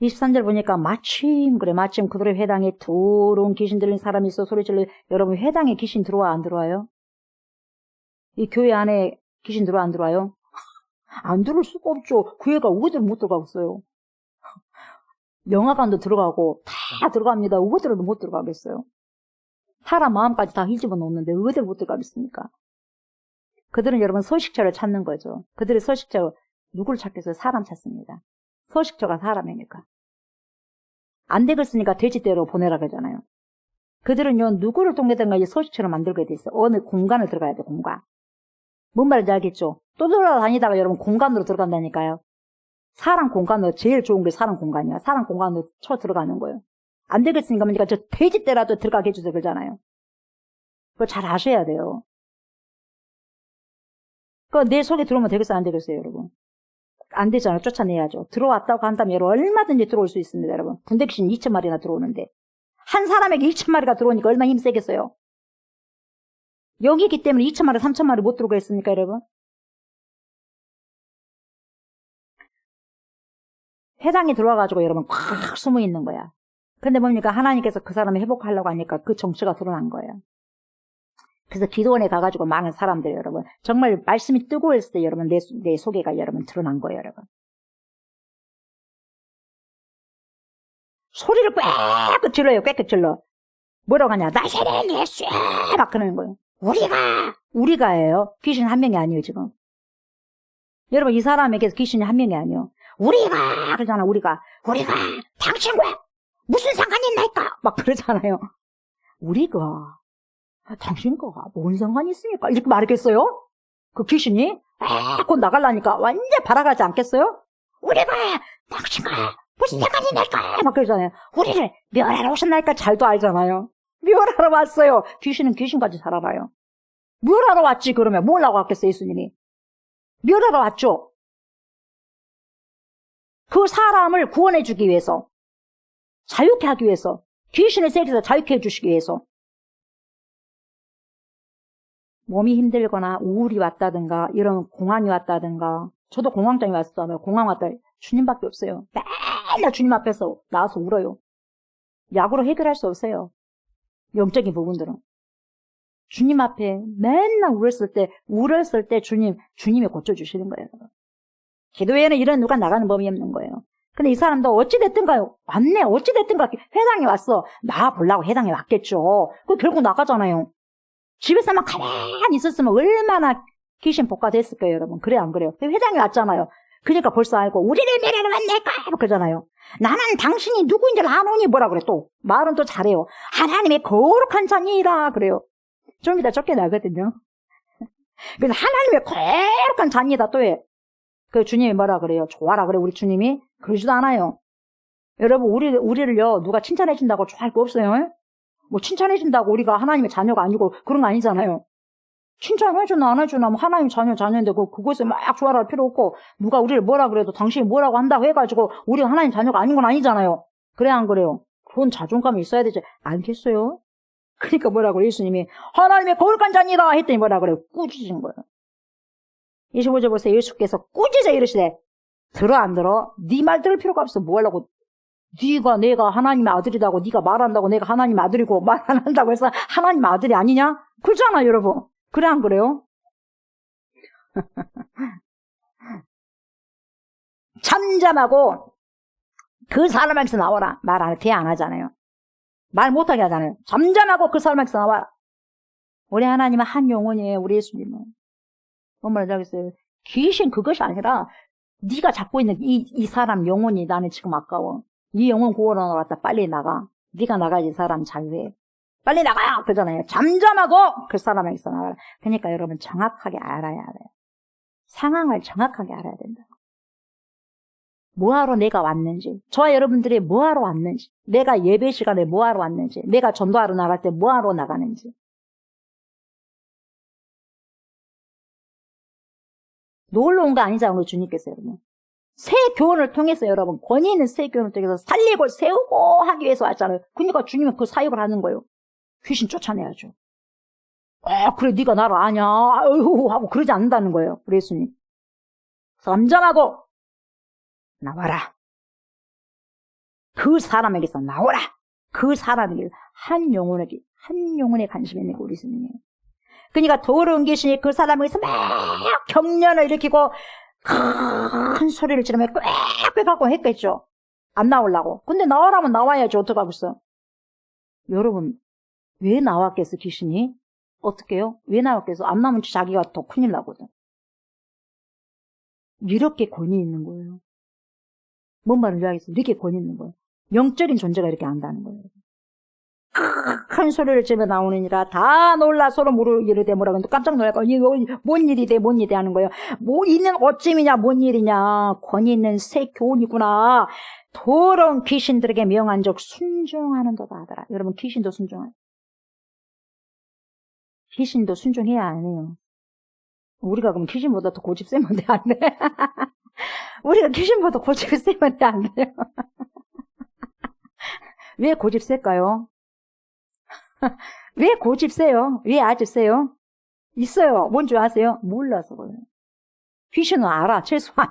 23절 보니까 마침 그들의 회당에 더러운 귀신 들린 사람이 있어 소리 질러. 여러분 회당에 귀신 들어와 안 들어와요? 이 교회 안에 귀신 들어와 안 들어와요? 안 들어올 수가 없죠. 교회가 어디를 못 들어가겠어요. 영화관도 들어가고 다 들어갑니다. 어디를 못 들어가겠어요. 사람 마음까지 다 휘집어 놓는데 어디를 못 들어가겠습니까? 그들은 여러분 서식처를 찾는 거죠. 그들의 서식처 누구를 찾겠어요? 사람 찾습니다. 서식처가 사람이니까. 안 되겠으니까 돼지떼로 보내라 그러잖아요. 그들은요, 누구를 통해든가 이 서식처를 만들게 돼 있어요. 어느 공간을 들어가야 돼, 공간. 뭔 말인지 알겠죠? 또 돌아다니다가 여러분 공간으로 들어간다니까요. 사람 공간으로 제일 좋은 게 사람 공간이야. 사람 공간으로 쳐 들어가는 거예요. 안 되겠으니까 그러니까 저 돼지떼라도 들어가게 해주세요 그러잖아요. 그거 잘 아셔야 돼요. 그거 내 속에 들어오면 되겠어요, 안 되겠어요, 여러분? 안 되잖아요. 쫓아내야죠. 들어왔다고 한다면 여러분 얼마든지 들어올 수 있습니다. 여러분. 군대귀신 2,000마리나 들어오는데 한 사람에게 2,000마리가 들어오니까 얼마나 힘 세겠어요. 여기기 때문에 2,000마리 3,000마리 못 들어오겠습니까 여러분? 회당에 들어와가지고 여러분 꽉 숨어 있는 거야. 근데 뭡니까? 하나님께서 그 사람을 회복하려고 하니까 그 정체가 드러난 거예요. 그래서 기도원에 가가지고 많은 사람들 여러분 정말 말씀이 뜨거웠을 때 여러분 내 소개가 여러분 드러난 거예요 여러분. 소리를 꽥꽥 질러요. 꽥꽥 질러. 뭐라고 하냐? 나세는 예수 막 그러는 거예요. 우리가예요. 귀신 한 명이 아니에요 지금. 여러분 이 사람에게서 귀신이 한 명이 아니에요. 우리가 그러잖아. 우리가 당신과 무슨 상관이 있나이까? 막 그러잖아요. 우리가 당신과 뭔 상관이 있습니까? 이렇게 말했겠어요? 그 귀신이 곧 나가려니까 완전 발악하지 않겠어요? 우리가 당신과 무슨 상관이 있나이까? 막 그러잖아요. 우리를 멸하러 오셨나이까? 잘도 알잖아요. 멸하러 왔어요. 귀신은 귀신까지 잘 알아요. 멸하러 왔지. 그러면 뭘 하고 왔겠어요, 예수님이? 멸하러 왔죠. 그 사람을 구원해주기 위해서, 자유케 하기 위해서, 귀신의 세계에서 자유케 해주시기 위해서. 몸이 힘들거나 우울이 왔다든가 이런 공황이 왔다든가, 저도 공황장애 왔었잖아요. 공황 왔다. 주님밖에 없어요. 맨날 주님 앞에서 나와서 울어요. 약으로 해결할 수 없어요. 영적인 부분들은. 주님 앞에 맨날 울었을 때 주님이 고쳐주시는 거예요. 기도회에는 이런 누가 나가는 법이 없는 거예요. 근데 이 사람도 어찌됐든가요. 왔네. 어찌됐든가 회당에 왔어. 나와보려고 회당에 왔겠죠. 그 결국 나가잖아요. 집에서만 가만히 있었으면 얼마나 귀신 복가됐을 거예요, 여러분. 그래, 안 그래요? 회당에 왔잖아요. 그러니까 벌써 알고, 우리를 멸하러 왔네까? 그러잖아요. 나는 당신이 누구인지 아노니 뭐라 그래, 또. 말은 또 잘해요. 하나님의 거룩한 자니라, 그래요. 좀 이따 쫓겨나거든요. 그래서 하나님의 거룩한 자니다, 또 해. 그 주님이 뭐라 그래요? 좋아라, 그래, 우리 주님이? 그러지도 않아요. 여러분, 우리를요, 누가 칭찬해준다고 좋아할 거 없어요? 뭐 칭찬해준다고 우리가 하나님의 자녀가 아니고 그런 거 아니잖아요. 칭찬해주나 안 해주나 뭐 하나님 자녀인데 그것을 막 좋아라 할 필요 없고 누가 우리를 뭐라 그래도 당신이 뭐라고 한다고 해가지고 우리가 하나님 자녀가 아닌 건 아니잖아요. 그래 안 그래요? 그런 자존감이 있어야 되지 않겠어요? 그러니까 뭐라 그래요? 예수님이 하나님의 거룩한 자니라 했더니 뭐라 그래요? 꾸짖은 거예요. 25절 보세요. 예수께서 꾸짖어 이르시되 들어 안 들어? 네 말 들을 필요가 없어. 뭐 하려고? 내가 하나님의 아들이라고 네가 말한다고 내가 하나님의 아들이고 말 안 한다고 해서 하나님의 아들이 아니냐? 그렇잖아 여러분. 그래 안 그래요? 잠잠하고 그 사람에게서 나와라. 말 안 해. 대화 안 하잖아요. 말 못하게 하잖아요. 잠잠하고 그 사람에게서 나와라. 우리 하나님은 한 영혼이에요. 우리 예수님은. 뭔 말인지 알겠어요? 귀신 그것이 아니라 네가 잡고 있는 이 사람 영혼이 나는 지금 아까워. 이 영혼 구원하러 왔다. 빨리 나가. 네가 나가야지 사람 자유해. 빨리 나가요! 그러잖아요. 잠잠하고 그 사람에게서 나가라. 그러니까 여러분 정확하게 알아야 돼요. 상황을 정확하게 알아야 된다. 뭐하러 내가 왔는지, 저와 여러분들이 뭐하러 왔는지, 내가 예배 시간에 뭐하러 왔는지, 내가 전도하러 나갈 때 뭐하러 나가는지. 놀러 온 거 아니잖아요, 우리 주님께서 여러분. 새 교훈을 통해서 여러분, 권위 있는 새 교훈을 통해서 살리고 세우고 하기 위해서 왔잖아요. 그러니까 주님은 그 사역을 하는 거예요. 귀신 쫓아내야죠. 그래 네가 나를 아냐 하고 그러지 않는다는 거예요. 우리 예수님. 잠잠하고 나와라. 그 사람에게서 나오라. 그 사람에게 한 영혼에 관심이 있는 게 우리 예수님이에요. 그러니까 더러운 귀신이 그 사람에게서 막 경련을 일으키고 큰 소리를 지르며 꽥꽥 하고 했겠죠. 안 나오려고. 근데 나오라면 나와야지. 어떡하겠어. 여러분 왜 나왔겠어 귀신이? 어떡해요? 왜 나왔겠어? 안 나오면 자기가 더 큰일 나거든. 이렇게 권위 있는 거예요. 뭔 말인지 알겠어요? 이렇게 권위 있는 거예요. 영적인 존재가 이렇게 안다는 거예요. 큰 소리를 지르며 나오느니라 다 놀라 서로 이르되 뭐라고 깜짝 놀랄까? 뭔 일이 돼 하는 거예요. 뭐 있는 어찜이냐 뭔 일이냐. 권위 있는 새 교훈이구나. 더러운 귀신들에게 명한 적 순종하는도다 하더라. 여러분 귀신도 순종해요. 귀신도 순종해야 안 해요. 우리가 그럼 귀신보다 더 고집 세면 돼, 안 돼? 우리가 귀신보다 고집 세면 돼, 안 돼요? 왜 고집 셀까요? 왜 고집 세요? 왜 아주 세요? 있어요. 뭔지 아세요? 몰라서 그래요. 귀신은 알아, 최소한.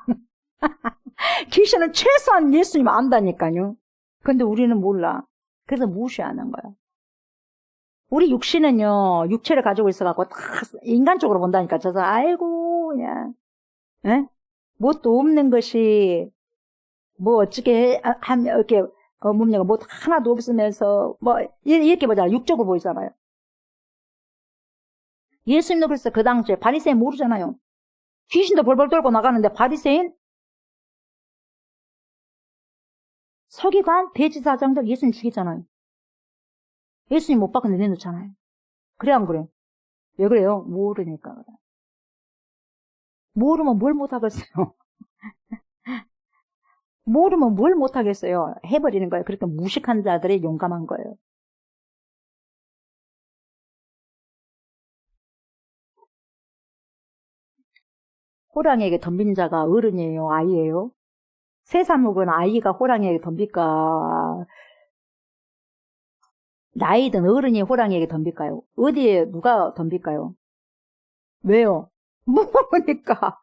귀신은 최소한 예수님 안다니까요. 근데 우리는 몰라. 그래서 무시하는 거야. 우리 육신은요, 육체를 가지고 있어갖고, 다 인간적으로 본다니까. 저서, 아이고, 그냥, 예? 뭣도 없는 것이, 뭐, 어떻게, 이렇게, 뭡니까, 뭐, 하나도 없으면서, 뭐, 이렇게 보잖아요. 육적으로 보이잖아요. 예수님도 그랬어요. 그 당시에. 바리새인 모르잖아요. 귀신도 벌벌 떨고 나가는데, 바리새인? 서기관, 대제사장들 예수님 죽이잖아요. 예수님 못 박아 내놓잖아요. 그래 안 그래요? 왜 그래요? 모르니까 그래. 모르면 뭘 못하겠어요. 모르면 뭘 못하겠어요. 해버리는 거예요. 그러니까 무식한 자들이 용감한 거예요. 호랑이에게 덤빈 자가 어른이에요? 아이예요? 세상 먹은 아이가 호랑이에게 덤빌까? 나이든 어른이 호랑이에게 덤빌까요? 어디에 누가 덤빌까요? 왜요? 모르니까.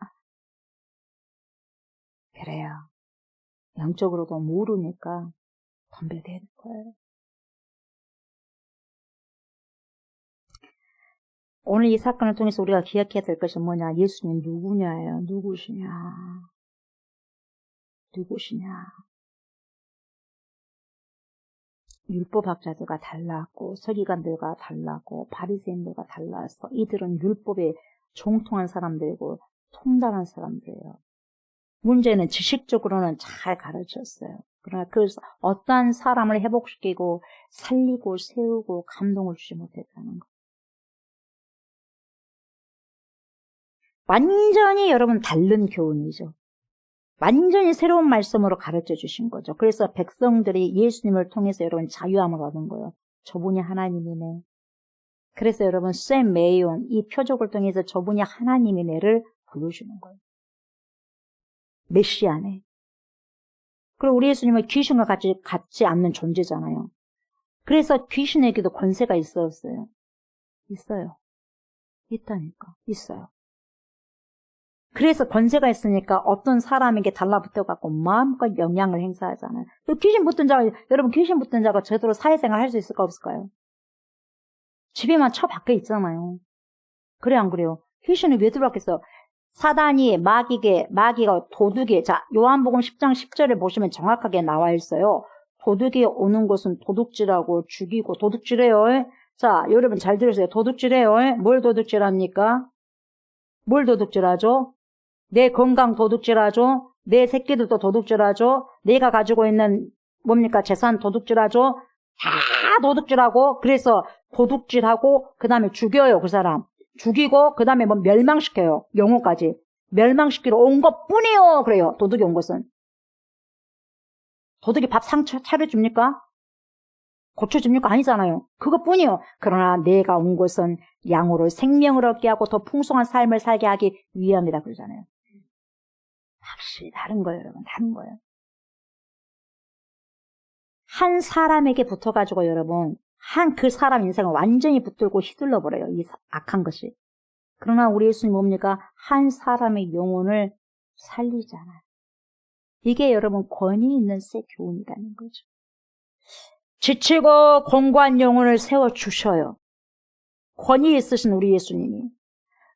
그래요. 영적으로도 모르니까 덤벼야 되는 거예요. 오늘 이 사건을 통해서 우리가 기억해야 될 것이 뭐냐? 예수님 누구냐예요. 누구시냐? 율법학자들과 달랐고 서기관들과 달랐고 바리새인들과 달라서 이들은 율법에 종통한 사람들이고 통달한 사람들이에요. 문제는 지식적으로는 잘 가르쳤어요. 그러나 그 어떠한 사람을 회복시키고 살리고 세우고 감동을 주지 못했다는 거. 완전히 여러분 다른 교훈이죠. 완전히 새로운 말씀으로 가르쳐 주신 거죠. 그래서 백성들이 예수님을 통해서 여러분 자유함을 얻은 거예요. 저분이 하나님이네. 그래서 여러분 샘 메이온 이 표적을 통해서 저분이 하나님이네를 보여주는 거예요. 메시아네. 그리고 우리 예수님은 귀신과 같지 않는 존재잖아요. 그래서 귀신에게도 권세가 있었어요. 있어요. 있다니까. 있어요. 그래서 권세가 있으니까 어떤 사람에게 달라붙어갖고 마음껏 영향을 행사하잖아요. 귀신 붙은 자가, 여러분 귀신 붙은 자가 제대로 사회생활 할 수 있을까 없을까요? 집에만 처박혀 있잖아요. 그래 안 그래요? 귀신이 왜 들어왔겠어? 사단이 마귀가 도둑이, 자, 요한복음 10장 10절에 보시면 정확하게 나와 있어요. 도둑이 오는 곳은 도둑질하고 죽이고, 도둑질해요. 자, 여러분 잘 들으세요. 도둑질해요. 뭘 도둑질합니까? 뭘 도둑질하죠? 내 건강 도둑질하죠? 내 새끼들도 도둑질하죠? 내가 가지고 있는 뭡니까? 재산 도둑질하죠? 다 도둑질하고, 그래서 도둑질하고, 그 다음에 죽여요, 그 사람. 죽이고, 그 다음에 뭐 멸망시켜요. 영혼까지. 멸망시키러 온 것 뿐이요. 그래요. 도둑이 온 것은. 도둑이 밥 차려줍니까? 고쳐줍니까? 아니잖아요. 그것뿐이요. 그러나 내가 온 것은 양으로 생명을 얻게 하고 더 풍성한 삶을 살게 하기 위함이다 그러잖아요. 확실히 다른 거예요, 여러분. 다른 거예요. 한 사람에게 붙어가지고 여러분, 그 사람 인생을 완전히 붙들고 휘둘러 버려요. 이 악한 것이. 그러나 우리 예수님 뭡니까? 한 사람의 영혼을 살리잖아요. 이게 여러분 권위 있는 새 교훈이라는 거죠. 지치고 공고한 영혼을 세워주셔요. 권위 있으신 우리 예수님이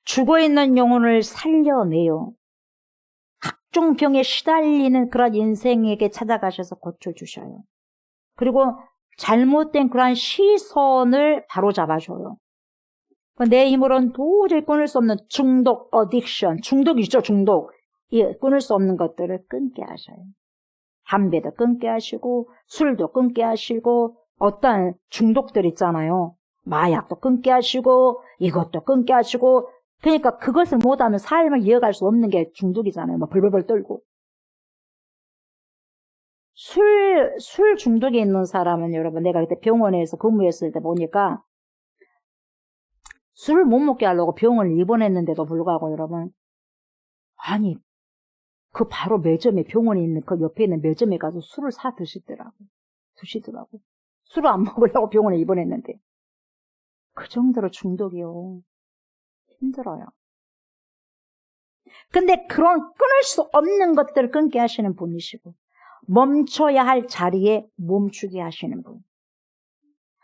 죽어있는 영혼을 살려내요. 각종 병에 시달리는 그런 인생에게 찾아가셔서 고쳐주셔요. 그리고 잘못된 그러한 시선을 바로잡아줘요. 내 힘으로는 도저히 끊을 수 없는 중독, 어딕션, 중독이죠, 중독. 끊을 수 없는 것들을 끊게 하셔요. 담배도 끊게 하시고 술도 끊게 하시고 어떤 중독들 있잖아요. 마약도 끊게 하시고 이것도 끊게 하시고 그러니까 그것을 못하면 삶을 이어갈 수 없는 게 중독이잖아요. 막 벌벌벌 떨고. 술 중독에 있는 사람은 여러분 내가 그때 병원에서 근무했을 때 보니까 술을 못 먹게 하려고 병원을 입원했는데도 불구하고 여러분 아니 그 바로 매점에 병원에 있는 그 옆에 있는 매점에 가서 술을 사 드시더라고. 술을 안 먹으려고 병원에 입원했는데. 그 정도로 중독이요. 힘들어요. 근데 그런 끊을 수 없는 것들을 끊게 하시는 분이시고 멈춰야 할 자리에 멈추게 하시는 분.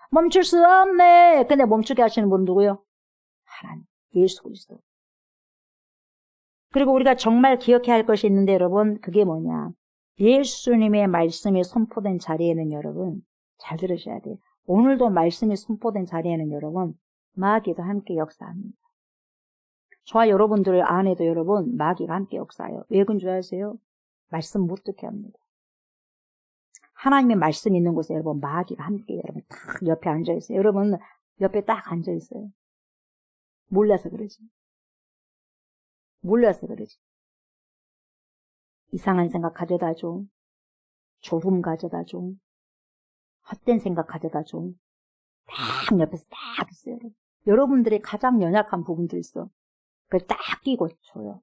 멈출 수 없네. 근데 멈추게 하시는 분 누구요? 하나님, 예수 그리스도. 그리고 우리가 정말 기억해야 할 것이 있는데 여러분 그게 뭐냐. 예수님의 말씀이 선포된 자리에는 여러분 잘 들으셔야 돼요. 오늘도 말씀이 선포된 자리에는 여러분 마귀가 함께 역사합니다. 저와 여러분들 안에도 여러분 마귀가 함께 역사해요. 왜 그런 줄 아세요? 말씀 못 듣게 합니다. 하나님의 말씀이 있는 곳에 여러분 마귀가 함께 여러분 딱 옆에 앉아있어요. 여러분 옆에 딱 앉아있어요. 몰라서 그러지. 몰라서 그러지. 이상한 생각 가져다 줘. 조름 가져다 줘. 헛된 생각 가져다 줘. 딱 옆에서 딱 있어요. 여러분들의 가장 연약한 부분도 있어. 그걸 딱 끼고 줘요.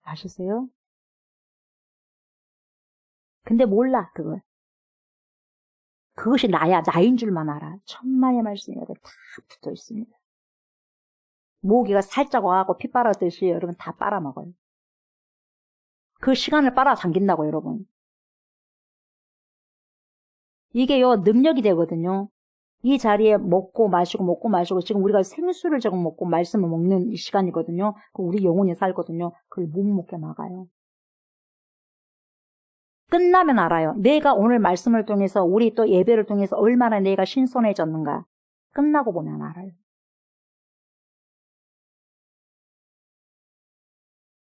아시세요? 근데 몰라 그걸. 그것이 나인 줄만 알아. 천만의 말씀이 여러분 다 붙어 있습니다. 모기가 살짝 와갖고 피 빨아듯이 여러분 다 빨아먹어요. 그 시간을 빨아당긴다고 여러분. 이게요 능력이 되거든요. 이 자리에 먹고 마시고 지금 우리가 생수를 조금 먹고 말씀을 먹는 이 시간이거든요. 우리 영혼이 살거든요. 그걸 못 먹게 막아요. 끝나면 알아요. 내가 오늘 말씀을 통해서 우리 또 예배를 통해서 얼마나 내가 신선해졌는가. 끝나고 보면 알아요.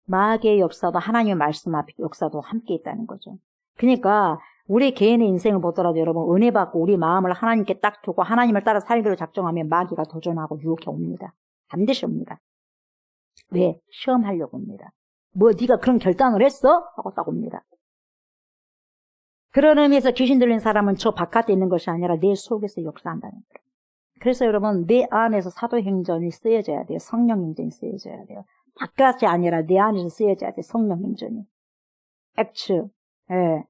마귀의 역사도 하나님의 말씀 앞에 역사도 함께 있다는 거죠. 그러니까 우리 개인의 인생을 보더라도 여러분 은혜 받고 우리 마음을 하나님께 딱 두고 하나님을 따라 살기로 작정하면 마귀가 도전하고 유혹해 옵니다. 반드시 옵니다. 왜? 시험하려고 옵니다. 뭐 네가 그런 결단을 했어? 하고 딱 옵니다. 그런 의미에서 귀신 들린 사람은 저 바깥에 있는 것이 아니라 내 속에서 역사한다는 거예요. 그래서 여러분 내 안에서 사도행전이 쓰여져야 돼요. 성령행전이 쓰여져야 돼요. 바깥이 아니라 내 안에서 쓰여져야 돼요. 성령행전이. 액츠. 예.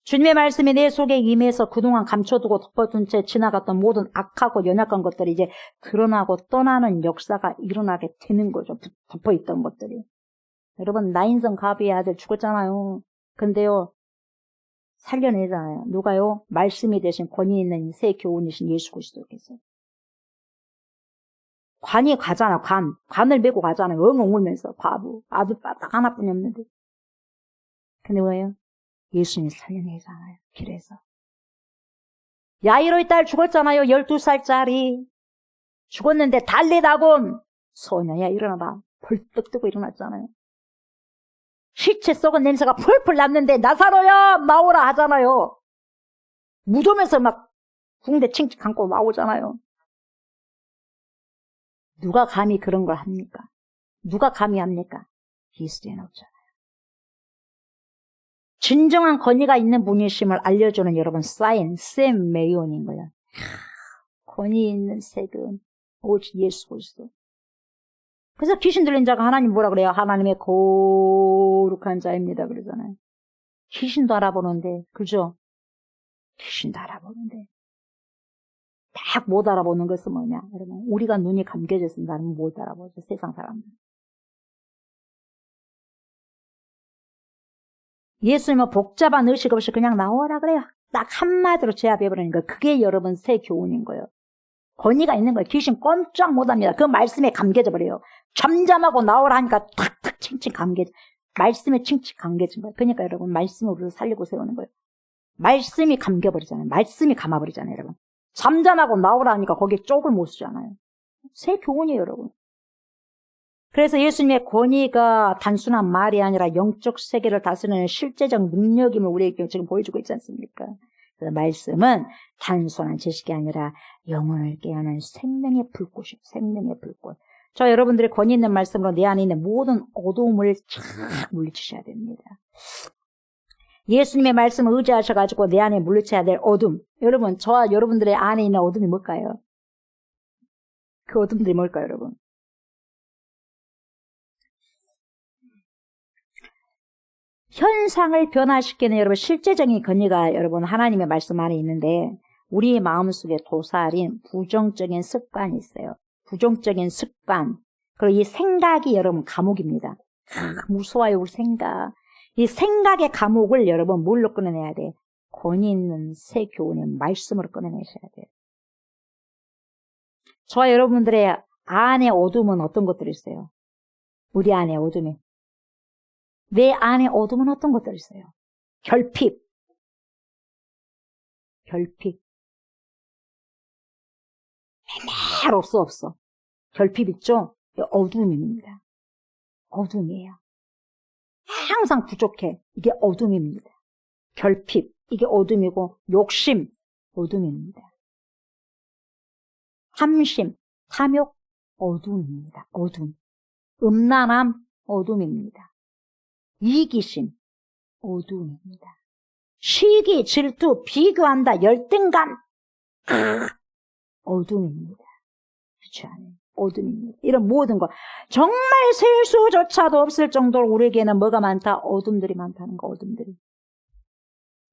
주님의 말씀이 내 속에 임해서 그동안 감춰두고 덮어둔 채 지나갔던 모든 악하고 연약한 것들이 이제 드러나고 떠나는 역사가 일어나게 되는 거죠. 덮어있던 것들이. 여러분 나인성 가비의 아들 죽었잖아요. 근데요. 살려내잖아요. 누가요? 말씀이 되신 권위 있는 새 교훈이신 예수 그리스도께서. 관이 가잖아. 관을 메고 가잖아요. 엉엉 울면서 과부. 아들 딱 하나뿐이 없는데. 근데 뭐예요? 예수님이 살려내잖아요. 길에서. 야이로의 딸 죽었잖아요. 12살짜리. 죽었는데 달리다곤 소녀야 일어나봐. 벌떡 뜨고 일어났잖아요. 시체 썩은 냄새가 풀풀 났는데 나사로야 나오라 하잖아요. 무덤에서 막 붕대 칭칭 감고 나오잖아요. 누가 감히 그런 걸 합니까? 누가 감히 합니까? 예수님은 없잖아요. 진정한 권위가 있는 분이심을 알려주는 여러분 사인, 샘 메이온인 거예요. 권위 있는 세금, 오직 예수 그리스도. 그래서 귀신 들린 자가 하나님 뭐라 그래요? 하나님의 거룩한 자입니다. 그러잖아요. 귀신도 알아보는데, 그죠? 귀신도 알아보는데. 딱 못 알아보는 것은 뭐냐? 여러분, 우리가 눈이 감겨졌습니다면 못 알아보죠. 세상 사람들. 예수님은 복잡한 의식 없이 그냥 나오라 그래요. 딱 한마디로 제압해버리는 거예요. 그게 여러분 새 교훈인 거예요. 권위가 있는 거예요. 귀신 꼼짝 못합니다. 그 말씀에 감겨져 버려요. 잠잠하고 나오라 하니까 탁탁 칭칭 감겨져. 말씀에 칭칭 감겨진 거예요. 그러니까 여러분 말씀으로 살리고 세우는 거예요. 말씀이 감겨버리잖아요. 말씀이 감아버리잖아요. 여러분. 잠잠하고 나오라 하니까 거기에 쪽을 못 쓰잖아요. 새 교훈이에요. 여러분. 그래서 예수님의 권위가 단순한 말이 아니라 영적 세계를 다스리는 실제적 능력임을 우리에게 지금 보여주고 있지 않습니까? 그래서 말씀은 단순한 지식이 아니라 영혼을 깨우는 생명의 불꽃이에요. 생명의 불꽃. 저 여러분들의 권위 있는 말씀으로 내 안에 있는 모든 어두움을 쫙 물리치셔야 됩니다. 예수님의 말씀을 의지하셔가지고 내 안에 물리쳐야 될 어둠. 여러분, 저와 여러분들의 안에 있는 어둠이 뭘까요? 그 어둠들이 뭘까요, 여러분? 현상을 변화시키는 여러분 실제적인 권위가 여러분 하나님의 말씀 안에 있는데 우리의 마음속에 도사린 부정적인 습관이 있어요. 부정적인 습관. 그리고 이 생각이 여러분 감옥입니다. 무서워요 우리 생각. 이 생각의 감옥을 여러분 뭘로 끊어내야 돼? 권위 있는 새 교훈의 말씀으로 끊어내셔야 돼요. 저와 여러분들의 안에 어둠은 어떤 것들이 있어요? 우리 안에 어둠이. 내 안에 어둠은 어떤 것들이 있어요? 결핍. 맨날 없어. 결핍 있죠? 어둠입니다. 어둠이에요. 항상 부족해. 이게 어둠입니다. 결핍. 이게 어둠이고, 욕심, 어둠입니다. 탐심, 탐욕, 어둠입니다. 어둠. 음란함, 어둠입니다. 이기심, 어둠입니다. 시기, 질투, 비교한다, 열등감, 어둠입니다. 그렇지 않아요? 어둠입니다. 이런 모든 것. 정말 셀 수조차도 없을 정도로 우리에게는 뭐가 많다? 어둠들이 많다는 거, 어둠들이.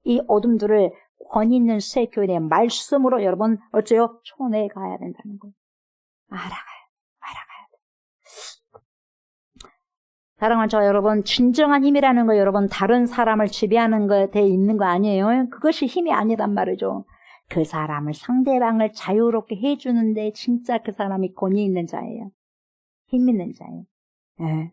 이 어둠들을 권위 있는 새 교회의 말씀으로 여러분 어째요? 촌에 가야 된다는 거예요. 알아가야 돼. 사랑하는 저 여러분, 진정한 힘이라는 거 여러분 다른 사람을 지배하는 것에 있는 거 아니에요? 그것이 힘이 아니단 말이죠. 그 사람을 상대방을 자유롭게 해주는데 진짜 그 사람이 권위 있는 자예요. 힘 있는 자예요. 네.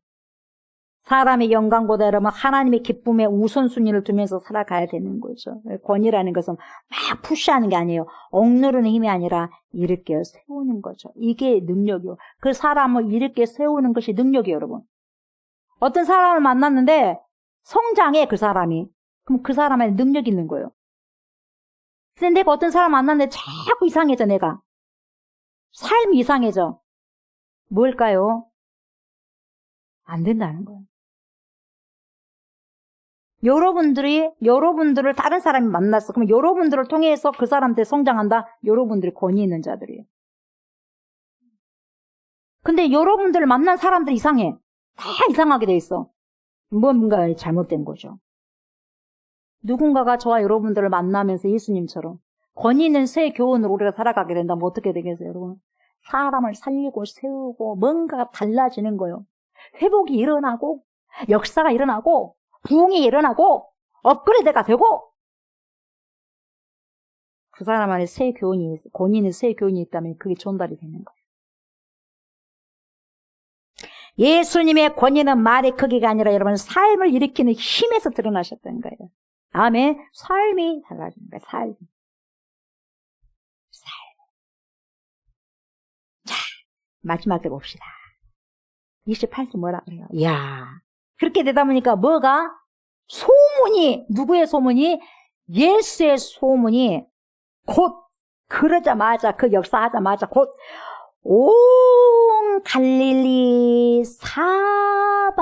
사람의 영광보다 여러분 하나님의 기쁨에 우선순위를 두면서 살아가야 되는 거죠. 권위라는 것은 막 푸시하는 게 아니에요. 억누르는 힘이 아니라 일으켜 세우는 거죠. 이게 능력이요. 그 사람을 일으켜 세우는 것이 능력이에요, 여러분. 어떤 사람을 만났는데 성장해, 그 사람이. 그럼 그 사람의 능력이 있는 거예요. 근데 내가 어떤 사람 만났는데 자꾸 이상해져, 내가. 삶이 이상해져. 뭘까요? 안 된다는 거예요. 여러분들을 다른 사람이 만났어. 그럼 여러분들을 통해서 그 사람한테 성장한다? 여러분들이 권위 있는 자들이에요. 근데 여러분들을 만난 사람들 이상해. 다 이상하게 돼 있어. 뭔가 잘못된 거죠. 누군가가 저와 여러분들을 만나면서 예수님처럼 권위 있는 새 교훈으로 우리가 살아가게 된다면 어떻게 되겠어요, 여러분? 사람을 살리고 세우고 뭔가가 달라지는 거예요. 회복이 일어나고 역사가 일어나고 부흥이 일어나고 업그레이드가 되고 그 사람 안에 새 교훈이, 권위 있는 새 교훈이 있다면 그게 전달이 되는 거예요. 예수님의 권위는 말의 크기가 아니라 여러분 삶을 일으키는 힘에서 드러나셨던 거예요. 아멘. 삶이 달라지는 거예요. 삶. 자, 마지막에 봅시다. 28절 뭐라 그래요? 이야, 그렇게 되다 보니까 뭐가? 소문이, 누구의 소문이? 예수의 소문이 곧 그러자마자, 그 역사하자마자 곧 온 갈릴리 사방에,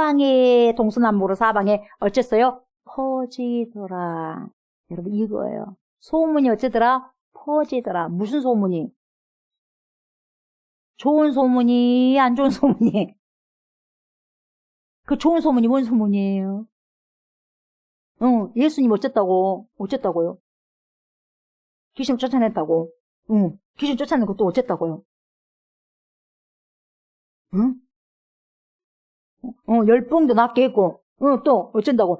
동서남북으로 사방에 어쨌어요? 퍼지더라. 여러분 이거예요. 소문이 어쩌더라? 퍼지더라. 무슨 소문이? 좋은 소문이, 안 좋은 소문이? 그 좋은 소문이 뭔 소문이에요? 예수님 어쨌다고요? 귀신 쫓아냈다고. 귀신 쫓아낸 것도 어쨌다고요? 열병도 낫게 했고, 또 어쩐다고?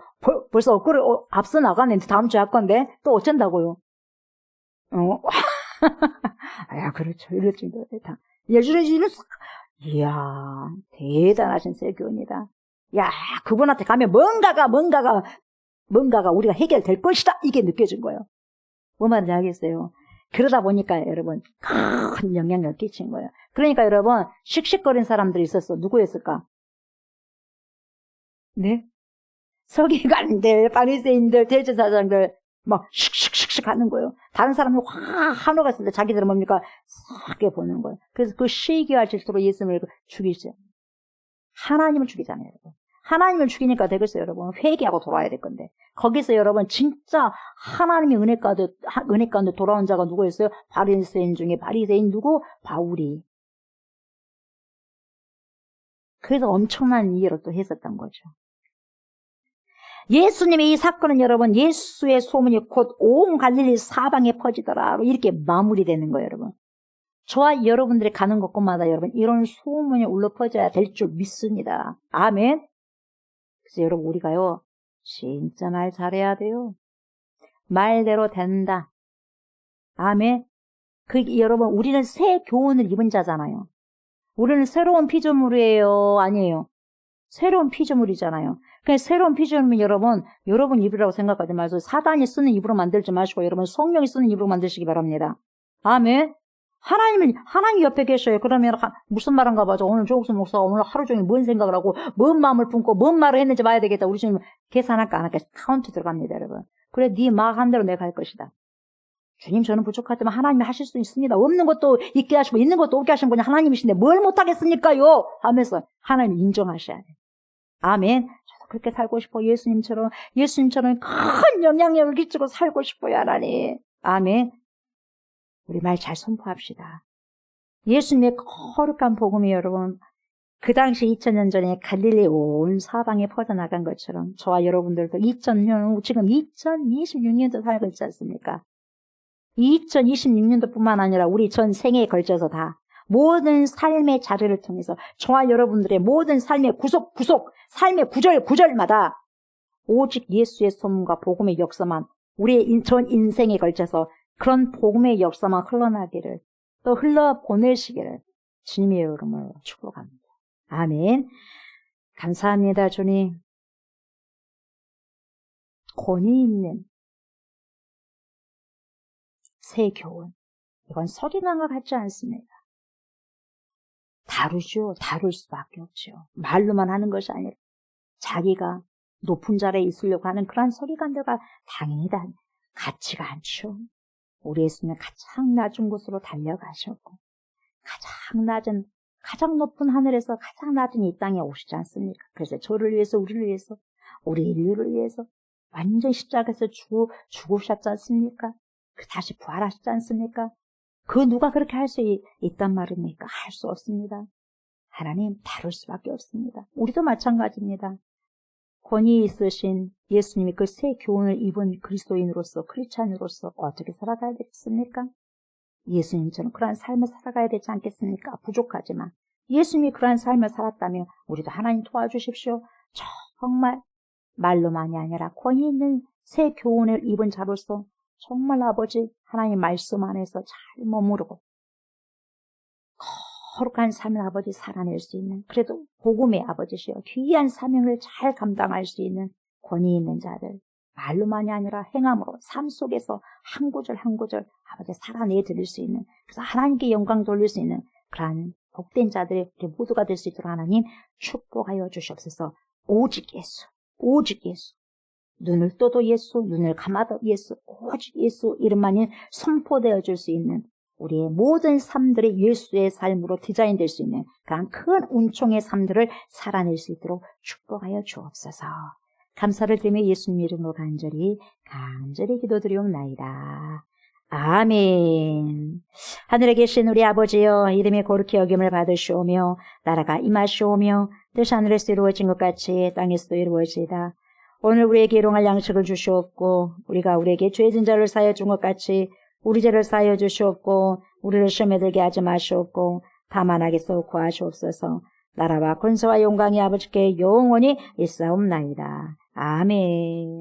벌써 앞서 나가는데 다음 주에 할 건데 또 어쩐다고요? 야, 그렇죠. 이렇죠. 다. 이야, 대단하신 세교입니다. 야, 그분한테 가면 뭔가가 우리가 해결될 것이다. 이게 느껴진 거예요. 뭐 말인지 알겠어요? 그러다 보니까 여러분 큰 영향을 끼친 거예요. 그러니까 여러분 씩씩거린 사람들이 있었어. 누구였을까? 네? 서기관들, 바리새인들, 대제사장들 막 씩씩씩씩 하는 거예요. 다른 사람은 확 한호가 있을 때 자기들은 뭡니까? 싹게 보는 거예요. 그래서 그 시기와 질투로 예수님을 죽이죠. 하나님을 죽이잖아요, 여러분. 하나님을 죽이니까 되겠어요, 여러분. 회개하고 돌아야 될 건데. 거기서 여러분 진짜 하나님의 은혜 가운데 돌아온 자가 누구였어요? 바리새인 중에 바리새인 누구? 바울이. 그래서 엄청난 이해를 또 했었던 거죠. 예수님의 이 사건은 여러분 예수의 소문이 곧 온 갈릴리 사방에 퍼지더라. 이렇게 마무리되는 거예요, 여러분. 저와 여러분들이 가는 곳곳마다 여러분 이런 소문이 울려 퍼져야 될 줄 믿습니다. 아멘. 그래서 여러분 우리가요 진짜 말 잘해야 돼요. 말대로 된다. 아멘. 여러분 우리는 새 교훈을 입은 자잖아요. 우리는 새로운 피조물이에요, 아니에요? 새로운 피조물이잖아요. 그냥 새로운 피조물은 여러분 입이라고 생각하지 마시고 사단이 쓰는 입으로 만들지 마시고 여러분 성령이 쓰는 입으로 만드시기 바랍니다. 아멘. 하나님 옆에 계셔요. 그러면 무슨 말인가 봐죠. 오늘 조국수 목사가 오늘 하루 종일 뭔 생각을 하고 뭔 마음을 품고 뭔 말을 했는지 봐야 되겠다. 우리 지금 계산할까 안 할까 카운트 들어갑니다, 여러분. 그래, 네 말한 대로 내가 할 것이다. 주님, 저는 부족하지만 하나님이 하실 수 있습니다. 없는 것도 있게 하시고 있는 것도 없게 하시는 분이 하나님이신데 뭘 못하겠습니까요? 하면서 하나님 인정하셔야 돼요. 아멘. 저도 그렇게 살고 싶어. 예수님처럼 큰 영향력을 끼치고 살고 싶어요, 하나님. 아멘. 우리 말 잘 선포합시다. 예수님의 거룩한 복음이 여러분, 그 당시 2000년 전에 갈릴리 온 사방에 퍼져나간 것처럼 저와 여러분들도 2000년 후 지금 2026년도 살고 있지 않습니까? 2026년도뿐만 아니라 우리 전 생애에 걸쳐서 다 모든 삶의 자리를 통해서 저와 여러분들의 모든 삶의 구속, 삶의 구절마다 오직 예수의 소문과 복음의 역사만 우리의 전 인생에 걸쳐서 그런 복음의 역사만 흘러나기를 또 흘러보내시기를 주님의 이름으로 축복합니다. 아멘. 감사합니다, 주님. 권위 있는 새 교훈. 이건 석인한 것 같지 않습니다. 다루죠. 다룰 수밖에 없죠. 말로만 하는 것이 아니라 자기가 높은 자리에 있으려고 하는 그러한 서기관들과 당연히 다 같지가 않죠. 우리 예수님은 가장 낮은 곳으로 달려가셨고 가장 높은 하늘에서 가장 낮은 이 땅에 오시지 않습니까? 그래서 저를 위해서, 우리를 위해서, 우리 인류를 위해서 완전 십자가에서 죽으셨지 않습니까? 다시 부활하셨지 않습니까? 그 누가 그렇게 할 수 있단 말입니까? 할 수 없습니다. 하나님 다룰 수밖에 없습니다. 우리도 마찬가지입니다. 권위 있으신 예수님이 그 새 교훈을 입은 그리스도인으로서, 크리스찬으로서 어떻게 살아가야 되겠습니까? 예수님처럼 그러한 삶을 살아가야 되지 않겠습니까? 부족하지만 예수님이 그러한 삶을 살았다면 우리도 하나님 도와주십시오. 정말 말로만이 아니라 권위 있는 새 교훈을 입은 자로서 정말 아버지 하나님 말씀 안에서 잘 머무르고 거룩한 삶을 아버지 살아낼 수 있는, 그래도 복음의 아버지시여 귀한 사명을 잘 감당할 수 있는 권위 있는 자들, 말로만이 아니라 행함으로 삶 속에서 한 구절 한 구절 아버지 살아내 드릴 수 있는, 그래서 하나님께 영광 돌릴 수 있는 그러한 복된 자들의 모두가 될 수 있도록 하나님 축복하여 주시옵소서. 오직 예수, 오직 예수, 눈을 떠도 예수, 눈을 감아도 예수, 오직 예수 이름만이 선포되어 줄 수 있는 우리의 모든 삶들이 예수의 삶으로 디자인될 수 있는 그런 큰 은총의 삶들을 살아낼 수 있도록 축복하여 주옵소서. 감사를 드리며 예수님 이름으로 간절히 기도드리옵나이다. 아멘. 하늘에 계신 우리 아버지여, 이름이 거룩히 여김을 받으시오며 나라가 임하시오며 뜻이 하늘에서 이루어진 것 같이 땅에서도 이루어지이다. 오늘 우리에게 일용할 양식을 주시옵고 우리가 우리에게 죄진 자를 사하여 준 것 같이 우리 죄를 사하여 주시옵고 우리를 시험에 들게 하지 마시옵고 다만 악에서 구하시옵소서. 나라와 권세와 영광이 아버지께 영원히 있사옵나이다. 아멘.